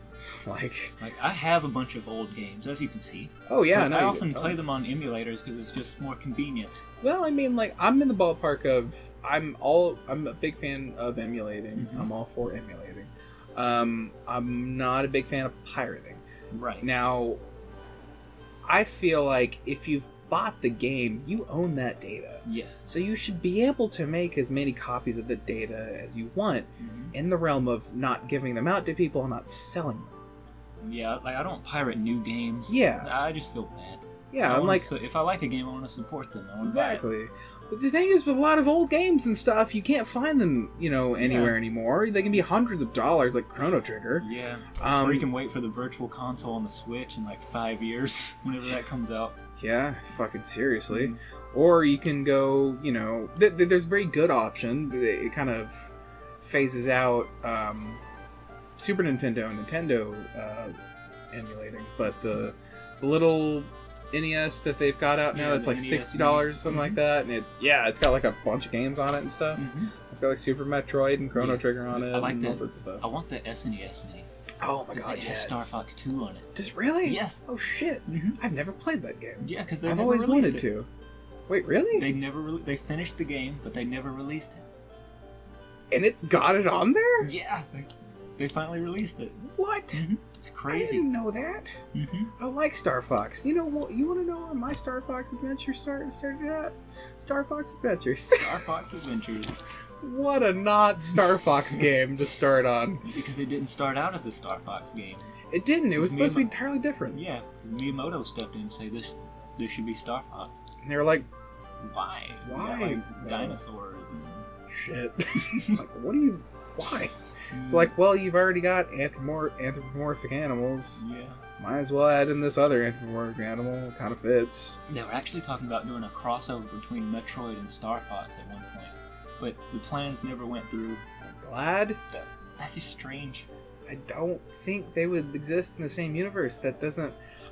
Like I have a bunch of old games, as you can see. Oh yeah, I often play them on emulators because it's just more convenient. Well, I mean, like I'm in the ballpark of I'm a big fan of emulating. I'm all for emulating. I'm not a big fan of pirating. Right. Now, I feel like if you've bought the game, you own that data. Yes. So you should be able to make as many copies of the data as you want, in the realm of not giving them out to people and not selling them. Yeah, like I don't pirate new games. Yeah. I just feel bad. Yeah, I'm like, if I like a game, I want to support them. I want exactly. To buy it. But the thing is, with a lot of old games and stuff, you can't find them, anywhere anymore. They can be hundreds of dollars, like Chrono Trigger. Yeah. Or you can wait for the Virtual Console on the Switch in like 5 years, whenever that comes out. Yeah, fucking seriously. Or you can go, there's a very good option. It kind of phases out Super Nintendo and Nintendo emulating, but the little NES that they've got out now, it's like $60, something like that, and it's got like a bunch of games on it and stuff. It's got like Super Metroid and Chrono Trigger on it, and all sorts of stuff. I want the SNES Mini. Oh my god, it has Star Fox 2 on it. Does really? Yes. Oh shit. I've never played that game. Yeah, because I've always wanted to. Wait, really? They finished the game, but they never released it. And it's got it on there? Yeah, they finally released it. What? It's crazy. I didn't know that. I like Star Fox. You want to know where my Star Fox adventure started at? Star Fox Adventures. Star Fox Adventures. What a not Star Fox game to start on. Because it didn't start out as a Star Fox game. It didn't. It was supposed to be entirely different. Yeah, Miyamoto stepped in and said this should be Star Fox. And they were like, why? Why? Like dinosaurs and shit. Like, why? It's like, well, you've already got anthropomorphic animals. Yeah. Might as well add in this other anthropomorphic animal. It kind of fits. They were actually talking about doing a crossover between Metroid and Star Fox at one point. But the plans never went through. I'm glad. That's just strange. I don't think they would exist in the same universe.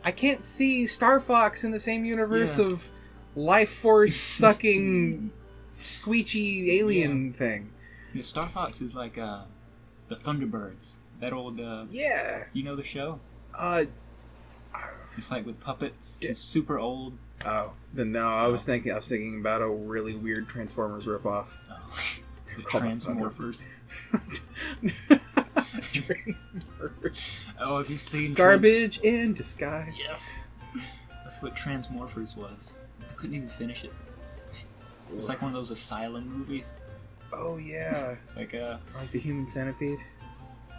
I can't see Star Fox in the same universe of life force sucking squeechy alien thing. Yeah, Star Fox is like the Thunderbirds. That old you know the show? It's like with puppets. It's super old. Oh, then no. I was thinking about a really weird Transformers ripoff. Oh, the Called Transmorphers. Transmorphers. Oh, have you seen Garbage in disguise? Yes. That's what Transmorphers was. I couldn't even finish it. It's like one of those asylum movies. Oh yeah. Like the Human Centipede.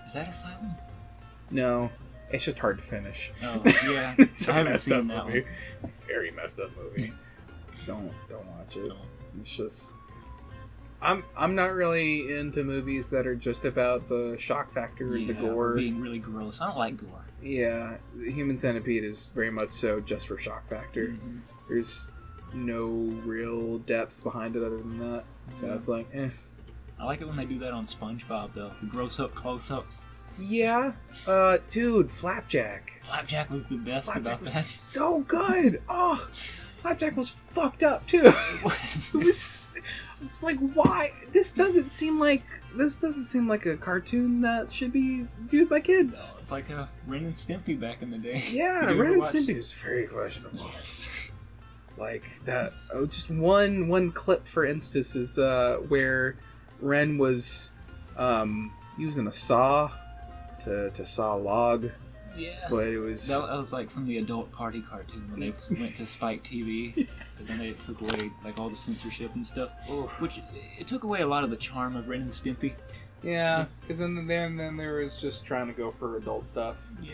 Is that Asylum? No, it's just hard to finish. Oh yeah, It's I a haven't messed seen up that movie. one. Very messed up movie. Don't watch it. No. It's just I'm not really into movies that are just about the shock factor and the gore. Being really gross. I don't like gore. Yeah, the Human Centipede is very much so just for shock factor. Mm-hmm. There's no real depth behind it other than that. So Yeah. it's like, eh. I like it when they do that on SpongeBob though. The gross up close-ups. Yeah, dude, Flapjack. Flapjack was the best Flapjack about was that. so good. Oh, Flapjack was fucked up too. It was. It was. It's like, why? This doesn't seem like a cartoon that should be viewed by kids. No, it's like a Ren and Stimpy back in the day. Yeah, Did you Ren ever and watch- Stimpy was very questionable. Yes. Like that. Oh, just one clip, for instance, is where Ren was using a saw to saw a log, Yeah. but it was That was like from the Adult Party cartoon when they went to Spike TV, and then they took away like all the censorship and stuff, which it took away a lot of the charm of Ren and Stimpy. yeah, because then there was just trying to go for adult stuff. Yeah.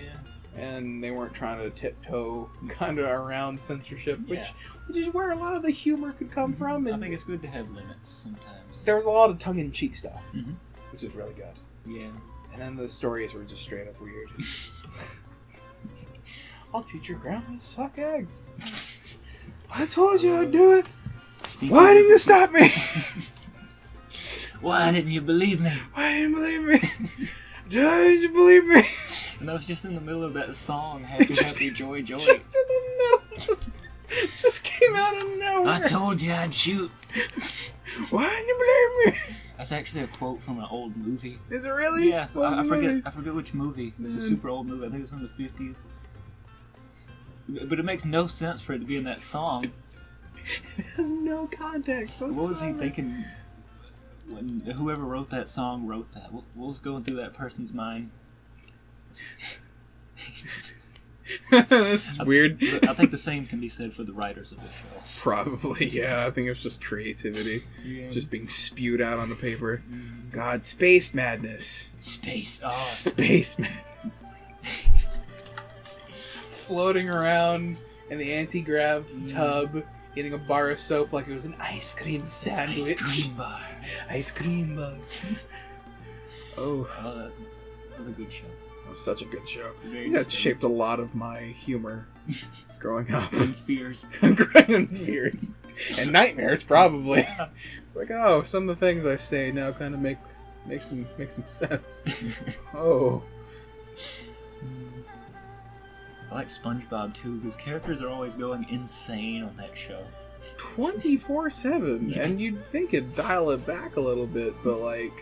And they weren't trying to tiptoe kind of around censorship, Yeah. which is where a lot of the humor could come from. And I think it's good to have limits sometimes. there was a lot of tongue-in-cheek stuff, Mhm. which is really good. Yeah. And then the stories were just straight up weird. I'll teach your grandma to suck eggs. I told you I'd do it. Stevie Why didn't you was- stop me? Why didn't you believe me? Why didn't you believe me? Why didn't you believe me? And that was just in the middle of that song, Happy Just- Happy Joy Joy. Just in the middle. Just came out of nowhere. I told you I'd shoot. Why didn't you believe me? That's actually a quote from an old movie. Is it really? Yeah, What was I the forget. movie? I forget which movie. It was a Mm. super old movie. I think it was from the 50s. But it makes no sense for it to be in that song. It has no context whatsoever. What was he thinking when whoever wrote that song wrote that? What was going through that person's mind? This is weird. I think the same can be said for the writers of the show. Probably, yeah. I think it's just creativity. Yeah. Just being spewed out on the paper. God, space madness. Space. Oh, Space madness. Floating around in the anti-grav tub, eating a bar of soap like it was an ice cream sandwich. ice cream bar. Ice cream bar. Oh, Oh, that was a good show. that was such a good show. Very That disturbing. shaped a lot of my humor growing up. And fears. Growing fears. And nightmares, probably. It's like, oh, some of the things I say now kind of make some sense. Oh. I like SpongeBob too, because characters are always going insane on that show. 24/7, Yes. and you'd think it'd dial it back a little bit, but like,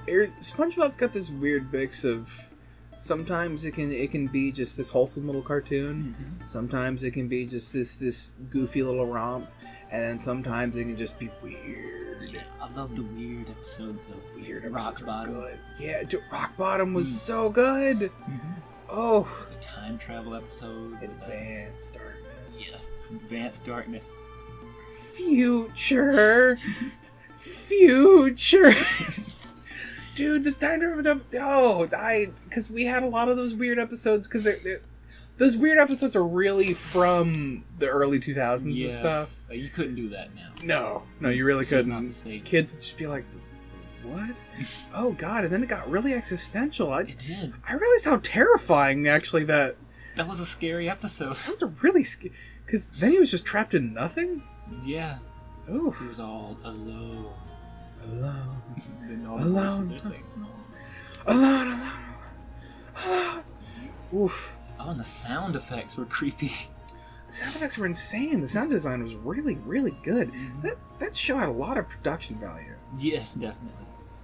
SpongeBob's got this weird mix of sometimes it can be just this wholesome little cartoon, sometimes it can be just this goofy little romp, and then sometimes it can just be weird. Yeah, I love the weird episodes though. Weird Rock episodes are Bottom. good. Yeah, Rock Bottom was so good. Oh, The time travel episode. Advanced Darkness. Yes. Advanced Darkness. Future. Dude, the time travel. Because we had a lot of those weird episodes. Because those weird episodes are really from the early 2000s and stuff. You couldn't do that now. No, you really It's just not couldn't. the same. Kids would just be like, "What? Oh God!" And then it got really existential. It did. I realized how terrifying actually that That was a scary episode. was a really because then he was just trapped in nothing. Yeah. Ooh, He was all alone. alone. Then all the Alone. voices are saying, Alone. Oof. oh, and the sound effects were creepy. The sound effects were insane. The sound design was really, really good. That show had a lot of production value. Yes, definitely.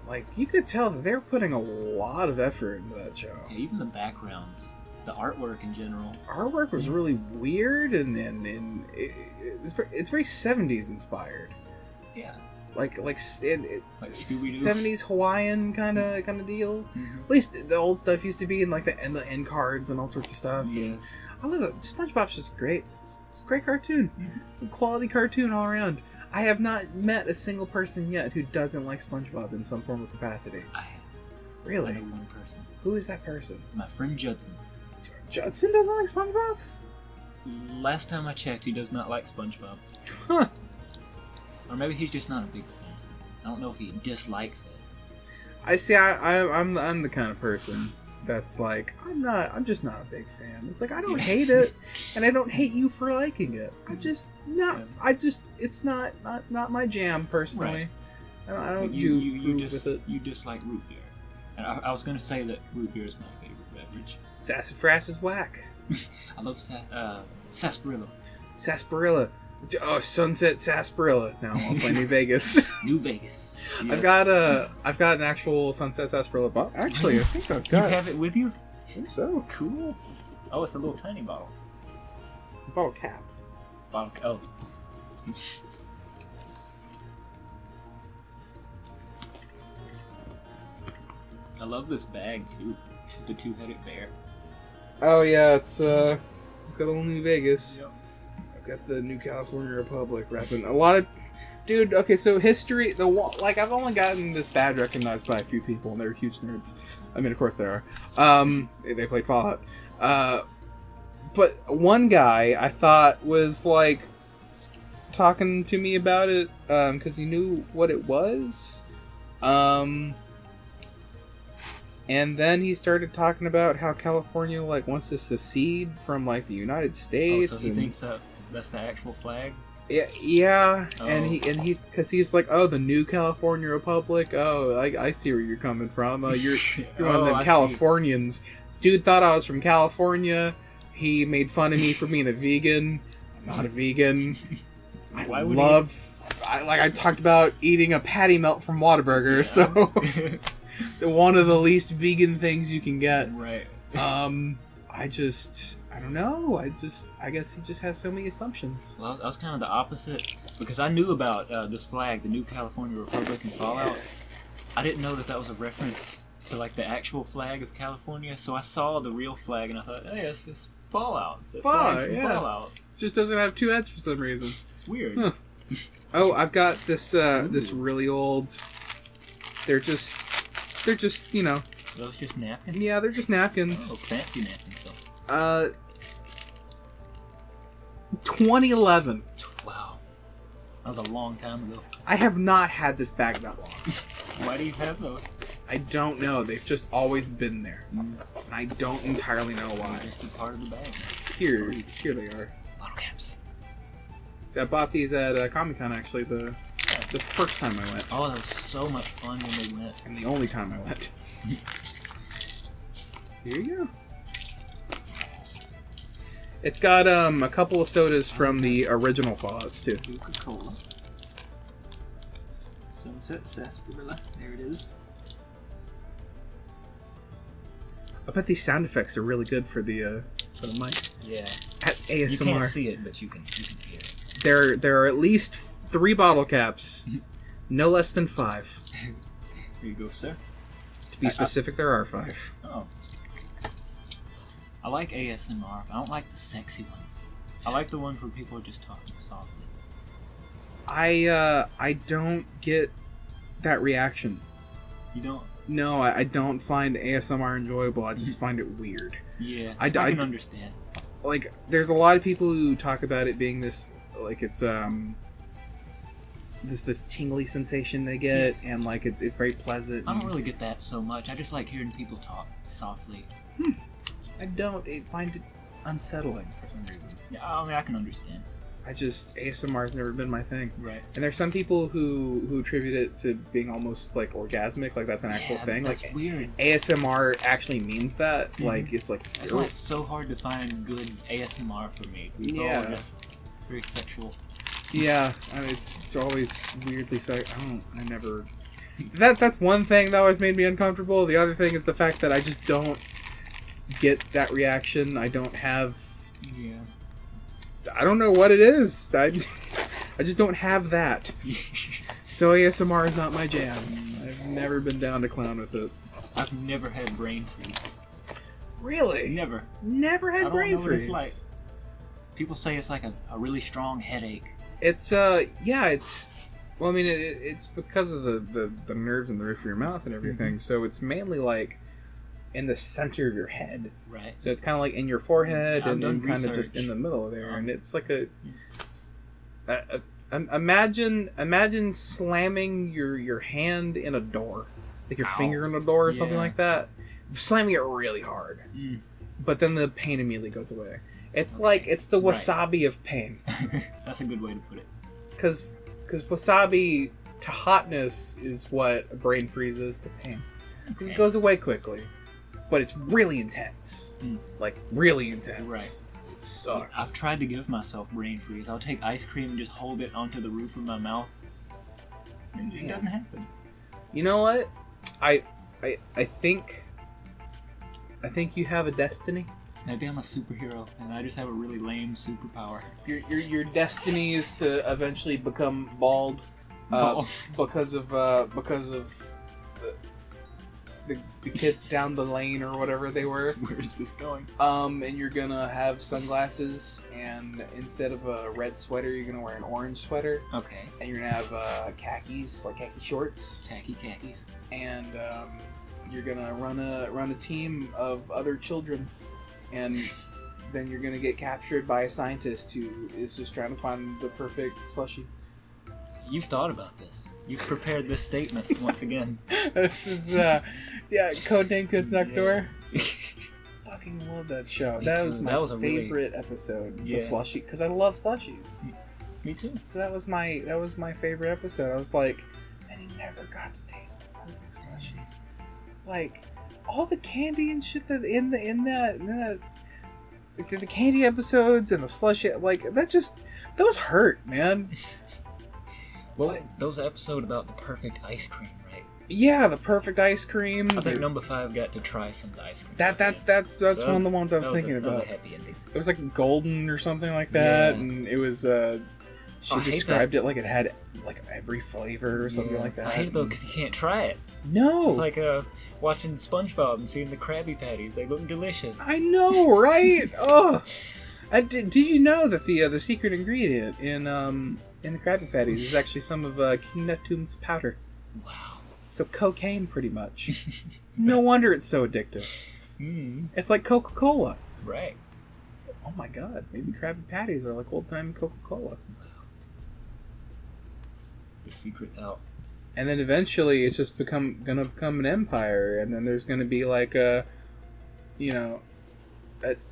Like, you could tell that they were putting a lot of effort into that show. Yeah, even the backgrounds the artwork in general. Artwork was really weird, and it's very 70s inspired. Yeah. Like Scooby-Doo. 70s Hawaiian kind of deal. Mm-hmm. At least the old stuff used to be in like the end cards and all sorts of stuff. Yes. I love it. SpongeBob's just great. It's a great cartoon. Mm-hmm. Quality cartoon all around. I have not met a single person yet who doesn't like SpongeBob in some form or capacity. I have. Really? I know one person. Who is that person? My friend Judson. Judson doesn't like SpongeBob? Last time I checked, he does not like SpongeBob. Huh. Or maybe he's just not a big fan. I don't know if he dislikes it. I see. I'm the kind of person that's like, I'm just not a big fan. It's like, I don't hate it, and I don't hate you for liking it. It's not my jam personally. Right. I don't with it. You dislike root beer. And I was going to say that root beer is my favorite beverage. Sassafras is whack. I love sarsaparilla. Sarsaparilla. Oh, Sunset Sarsaparilla. Now I'll play New Vegas. New Vegas. Yes. I've got an actual Sunset Sarsaparilla bottle. Actually, I think I've got. You have it with you? I think so. Cool. Oh, it's a little tiny bottle. Bottle cap. Oh. I love this bag too. The two-headed bear. Oh yeah, it's good old New Vegas. Yep. I've got the New California Republic wrapping a lot of. Dude, okay, so history. I've only gotten this badge recognized by a few people, and they're huge nerds. I mean, of course they are. They played Fallout. But one guy I thought was like talking to me about it because he knew what it was. And then he started talking about how California like wants to secede from like the United States. Oh, so he thinks that's the actual flag? Yeah. Oh. And he because he's like, oh, the New California Republic. Oh, I see where you're coming from. You're one of them Californians. See. Dude thought I was from California. He made fun of me for being a vegan. I'm not a vegan. I talked about eating a patty melt from Whataburger, yeah. So one of the least vegan things you can get. Right. I don't know. I guess he just has so many assumptions. Well, I was kind of the opposite because I knew about this flag, the New California Republic in Fallout. I didn't know that was a reference to like the actual flag of California. So I saw the real flag and I thought, hey, it's Fallout. It's the flag from Fallout. It just doesn't have two heads for some reason. It's weird. Huh. Oh, I've got this this really old. They're just you know. Those just napkins? Yeah, they're just napkins. Oh, fancy napkins though. 2011. Wow. That was a long time ago. I have not had this bag that long. Why do you have those? I don't know. They've just always been there. And I don't entirely know why. They're just a part of the bag. Here they are. Bottle caps. See, I bought these at Comic-Con actually the first time I went. Oh, that was so much fun when we went. And the only time I went. Here you go. It's got a couple of sodas from the original Fallouts too. Coca-Cola. Sunset Sarsaparilla. There it is. I bet these sound effects are really good for the mic. Yeah. At ASMR. You can't see it, but you can hear it. There are at least 3 bottle caps. No less than 5. Here you go, sir. To be specific, there are 5. Oh. I like ASMR, but I don't like the sexy ones. I like the ones where people are just talking softly. I don't get that reaction. You don't? No, I don't find ASMR enjoyable. I just find it weird. Yeah, I can understand. Like, there's a lot of people who talk about it being this, like, it's this tingly sensation they get, and like it's very pleasant. I don't really get that so much. I just like hearing people talk softly. I find it unsettling for some reason. Yeah, I mean, I can understand. ASMR's never been my thing. Right. And there's some people who attribute it to being almost like orgasmic, like that's an actual thing. That's like weird. ASMR actually means that. Like it's like that's why it's so hard to find good ASMR for me. It's all just very sexual. Yeah, I mean, it's always weirdly That's one thing that always made me uncomfortable. The other thing is the fact that I just don't. get that reaction. I don't have. Yeah. I don't know what it is. I just don't have that. So ASMR is not my jam. I've never been down to clown with it. I've never had brain freeze. Really? Never. Never had brain freeze. What it's like. People say it's like a really strong headache. It's well, I mean, it's because of the nerves in the roof of your mouth and everything. So it's mainly like in the center of your head. Right. So it's kind of like in your forehead and kind of just research. in the middle of there, and it's like imagine slamming your hand in a door, like your finger in a door or something like that, slamming it really hard, but then the pain immediately goes away. It's like it's the wasabi of pain. That's a good way to put it. Because wasabi to hotness is what a brain freeze is to pain. Because it goes away quickly, but it's really intense. Like really intense. Right. It sucks. I've tried to give myself brain freeze. I'll take ice cream and just hold it onto the roof of my mouth, and it doesn't happen. You know what? I think you have a destiny. Maybe I'm a superhero and I just have a really lame superpower. Your destiny is to eventually become bald, because of the kids down the lane or whatever they were. Where is this going? And you're gonna have sunglasses, and instead of a red sweater, you're gonna wear an orange sweater. Okay. And you're gonna have khakis, like khaki shorts. Khakis. And you're gonna run a team of other children, and then you're gonna get captured by a scientist who is just trying to find the perfect slushie. You've thought about this. You've prepared this statement once again. This is Codename Kids Next Door. Fucking love that show. That was my favorite episode. The slushie, because I love slushies. Me too. So that was my favorite episode. I was like, and he never got to taste the perfect slushie. Like all the candy and shit that in the candy episodes and the slushie, like those hurt, man. Well, those episodes about the perfect ice cream, right? Yeah, the perfect ice cream. I think number 5 got to try some of the ice cream. That's one of the ones I was thinking about. That was a happy ending. It was like golden or something like that, and it was. She described it like it had like every flavor or something like that. I hate it though because you can't try it. No, it's like watching SpongeBob and seeing the Krabby Patties. They look delicious. I know, right? Oh, did you know that the secret ingredient in the Krabby Patties is actually some of King Neptune's powder? Wow. So cocaine, pretty much. No wonder it's so addictive. It's like Coca-Cola. Right. Oh my god, maybe Krabby Patties are like old-time Coca-Cola. The secret's out. And then eventually it's just gonna become an empire, and then there's gonna be like a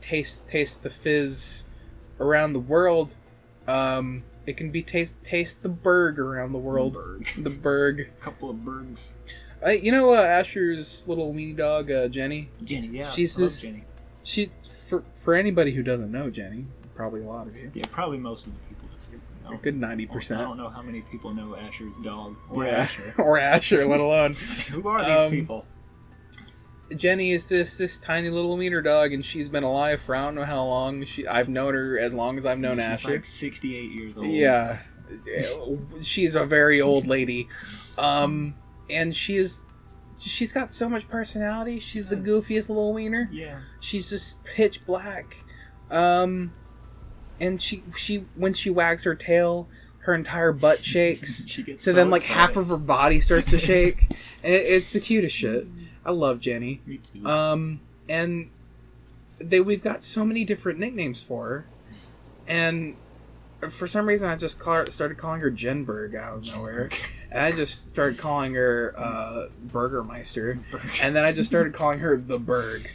taste the fizz around the world. It can be taste the berg around the world. The berg. A couple of bergs. Asher's little weenie dog, Jenny. Jenny, yeah. She's I love Jenny. She for anybody who doesn't know Jenny, probably a lot of you. Yeah, probably most of the people listening. A good 90%. I don't know how many people know Asher's dog or yeah. Asher. Or Asher, let alone. Who are these people? Jenny is this tiny little wiener dog, and she's been alive for I don't know how long. I've known her as long as I've known She's Asher. Like 68 years old. Yeah, she's a very old lady, and she's got so much personality. She's the goofiest little wiener. Yeah, she's just pitch black, and she when she wags her tail, her entire butt shakes. She gets so then like half of her body starts to shake, and it's the cutest shit. I love Jenny. Me too. And we've got so many different nicknames for her, and for some reason I just started calling her Jenberg out of nowhere, and I just started calling her Burgermeister, and then I just started calling her the Berg.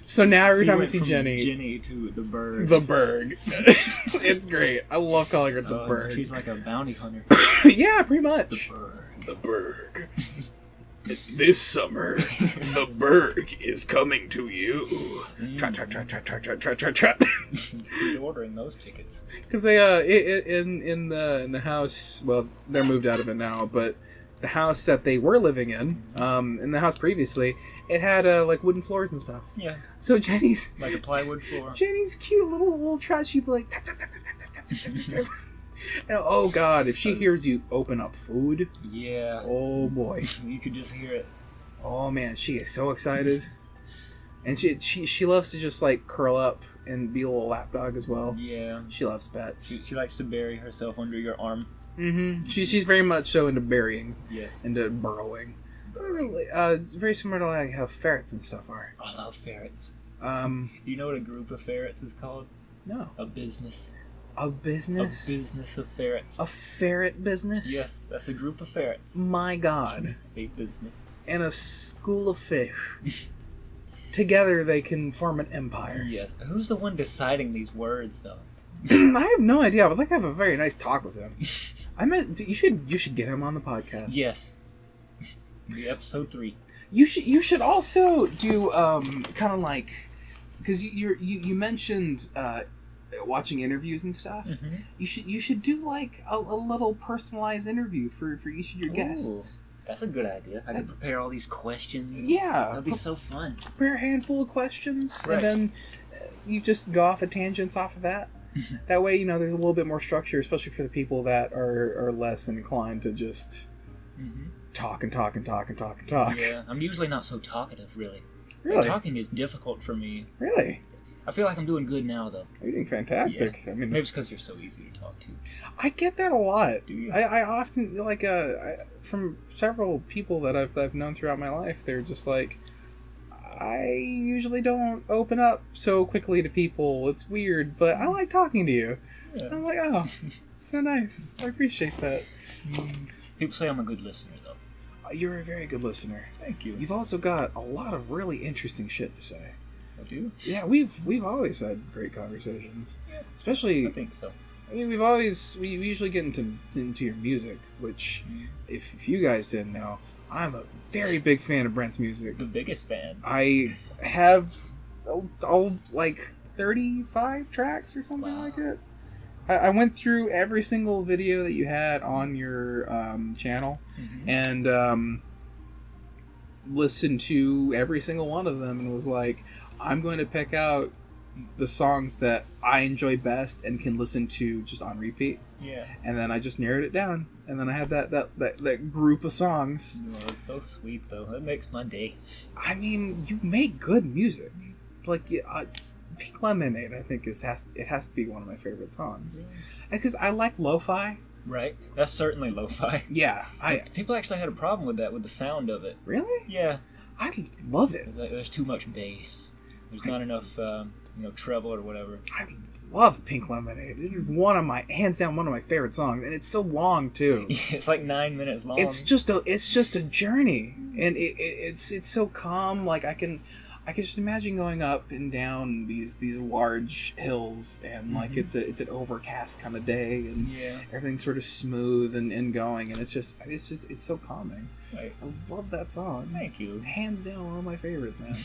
So now every time I see Jenny to the Berg. The Berg. It's great. I love calling her the Berg. She's like a bounty hunter. Yeah, pretty much. The Berg. The Berg. This summer, the Berg is coming to you. Trot, trot, trot, trot, trot, trot, trot, trot, trot. Ordering those tickets. Because they in the house. Well, they're moved out of it now, but the house that they were living in the house previously, it had like wooden floors and stuff. Yeah. So Jenny's Like a plywood floor. Jenny's cute little trash. She'd be like tap tap tap tap tap tap tap tap tap. And, oh God! If she hears you open up food, Yeah. oh boy, You could just hear it. oh man, she is so excited, and she loves to just like curl up and be a little lapdog as well. Yeah. She loves pets. She likes to bury herself under your arm. Mm-hmm. She's very much so into burying, Yes. into burrowing. Really, very similar to like how ferrets and stuff are. I love ferrets. Do You know what a group of ferrets is called? no, A business. a business, A business of ferrets. a ferret business. Yes, that's a group of ferrets. My God, A business. and a school of fish. Together, they can form an empire. Yes. Who's the one deciding these words, though? I have no idea. I would like to have a very nice talk with him. I meant you should get him on the podcast. Yes. The episode 3. You should also do kind of like, because you mentioned watching interviews and stuff. Mm-hmm. You should do like a little personalized interview for each of your guests. That's a good idea. I could prepare all these questions. Yeah, That'd be so fun. prepare a handful of questions, Right. and then you just go off at tangents off of that. That way, there's a little bit more structure, especially for the people that are less inclined to just Mm-hmm. talk and talk and talk and talk and talk. Yeah, I'm usually not so talkative, really. Really? Talking is difficult for me. Really? I feel like I'm doing good now, though. You're doing fantastic. I mean, Maybe it's because you're so easy to talk to. I get that a lot. Do you? I often from several people that I've known throughout my life. They're just like, I usually don't open up so quickly to people. It's weird, but I like talking to you. Yeah. I'm like, oh, so nice. I appreciate that. People say I'm a good listener, though. You're a very good listener. Thank you. You've also got a lot of really interesting shit to say. I do? Yeah, we've always had great conversations. Yeah. Especially, I think so. I mean, we usually get into your music, which, if you guys didn't know, I'm a very big fan of Brent's music. The biggest fan. I have all like 35 tracks or something Wow. like it. I went through every single video that you had on your channel Mm-hmm. and listened to every single one of them and was like, I'm going to pick out the songs that I enjoy best and can listen to just on repeat. Yeah. And then I just narrowed it down, and then I have that group of songs. Oh, it's so sweet, though. That makes my day. I mean, you make good music. Like, Pink Lemonade, I think it has to be one of my favorite songs. Because I like lo-fi. Right? That's certainly lo-fi. Yeah, People actually had a problem with that, with the sound of it. really? Yeah. I love it. There's too much bass. There's not enough, treble or whatever. I love Pink Lemonade. It is hands down one of my favorite songs, and it's so long too. It's like 9 minutes long. It's just a journey, and it's so calm. Like I can just imagine going up and down these large hills, and like it's an overcast kind of day, and everything's sort of smooth and going, and it's so calming. Right. I love that song. Thank you. It's hands down one of my favorites, man.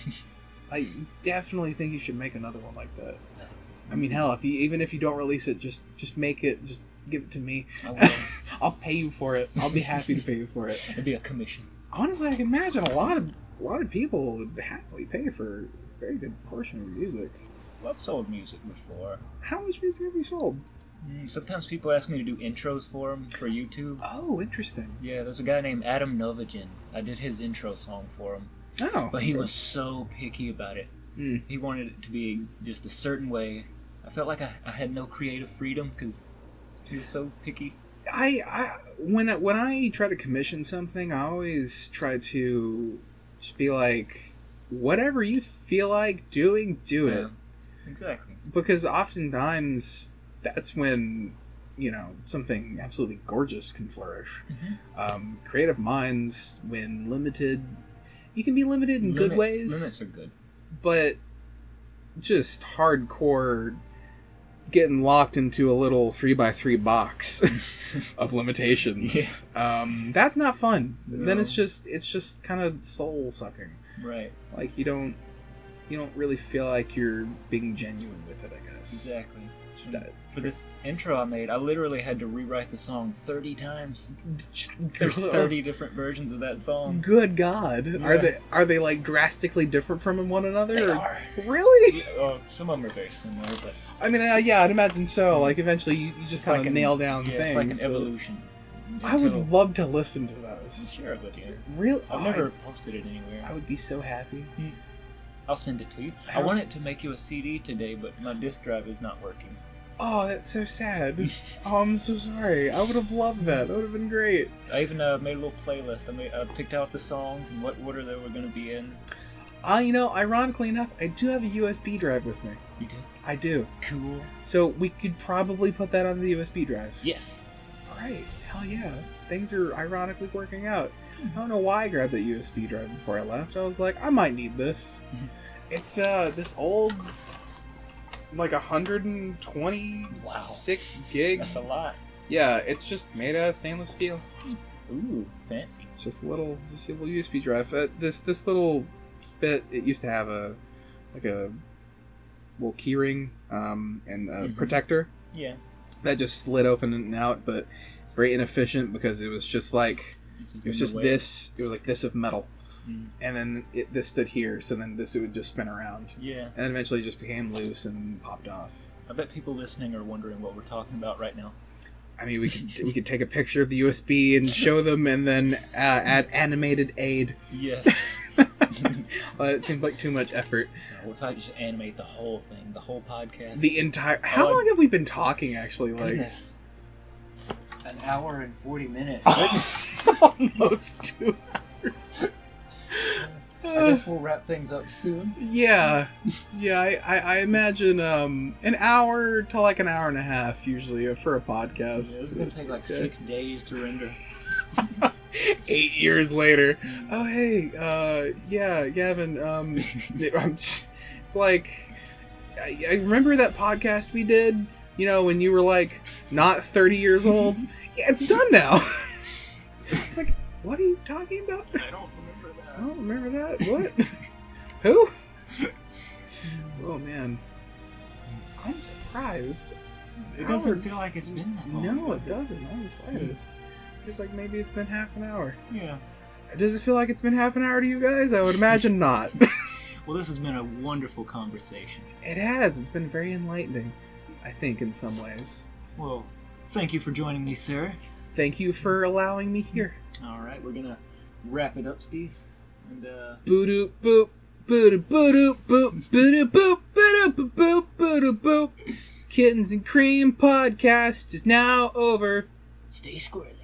I definitely think you should make another one like that. I mean, hell, even if you don't release it, just make it. Just give it to me. I will. I'll pay you for it. I'll be happy to pay you for it. It'd be a commission. Honestly, I can imagine a lot of people would happily pay for a very good portion of your music. Well, I've sold music before. How much music have you sold? Sometimes people ask me to do intros for them for YouTube. Oh, interesting. Yeah, there's a guy named Adam Novagen. I did his intro song for him. Oh. But he was so picky about it. He wanted it to be just a certain way. I felt like I had no creative freedom because he was so picky. When I try to commission something, I always try to just be like, whatever you feel like doing, do it. Exactly. Because oftentimes that's when something absolutely gorgeous can flourish. Creative minds, when limited, you can be limited in good ways. Limits are good. But just hardcore getting locked into a little 3x3 box of limitations. That's not fun. No. Then it's just kind of soul sucking. Right. Like you don't really feel like you're being genuine with it, I guess. Exactly. For this intro I made, I literally had to rewrite the song 30 times. There's 30 different versions of that song. Good God. Yeah. Are they like drastically different from one another? They or... are. Really? Yeah, some of them are very similar, but... I mean, yeah, I'd imagine so. Like, eventually you just kind of nail down things. It's like an evolution. I would love to listen to those. Sure, I would, yeah. Really? I've never posted it anywhere. I would be so happy. I'll send it to you. I wanted to make you a CD today, but my disk drive is not working. Oh, that's so sad. Oh, I'm so sorry. I would have loved that. That would have been great. I even made a little playlist. I picked out the songs and what order they were going to be in. Ironically enough, I do have a USB drive with me. You do? I do. Cool. So we could probably put that on the USB drive. Yes. Alright. Hell yeah. Things are ironically working out. I don't know why I grabbed that USB drive before I left. I was like, I might need this. It's this old... like 126 gigs. That's a lot. Yeah, it's just made out of stainless steel. Ooh, fancy. It's just a little USB drive. This little spit, it used to have a little key ring and a protector. Yeah. That just slid open and out, but it's very inefficient because it was just like it was like this of metal. And then this stood here, so then it would just spin around. Yeah. And then eventually it just became loose and popped off. I bet people listening are wondering what we're talking about right now. I mean, we could take a picture of the USB and show them, and then add animated aid. Yes. It seems like too much effort. What if I just animate the whole thing, the whole podcast? The entire... How long have we been talking, actually? Goodness. An hour and 40 minutes. Almost 2 hours. I guess we'll wrap things up soon. Yeah. I imagine an hour to like an hour and a half usually for a podcast. Yeah, it's going to take like 6 days to render. 8 years later. Oh, hey, yeah, Gavin, it's like, I remember that podcast we did, when you were like not 30 years old? Yeah, it's done now. It's like, what are you talking about? I don't remember that. I don't remember that. What? Who? Oh, man. I'm surprised. It doesn't feel like it's been that long. No, it doesn't. Not the slightest. It's like maybe it's been half an hour. Yeah. Does it feel like it's been half an hour to you guys? I would imagine not. Well, this has been a wonderful conversation. It has. It's been very enlightening, I think, in some ways. Well, thank you for joining me, sir. Thank you for allowing me here. All right, we're gonna wrap it up, Steez. And boo-doop boop, boo-doop boo-doop boop, boo-doop boop, boo-doop boop, boo-doop boop. Kittens and Cream podcast is now over. Stay squirrely.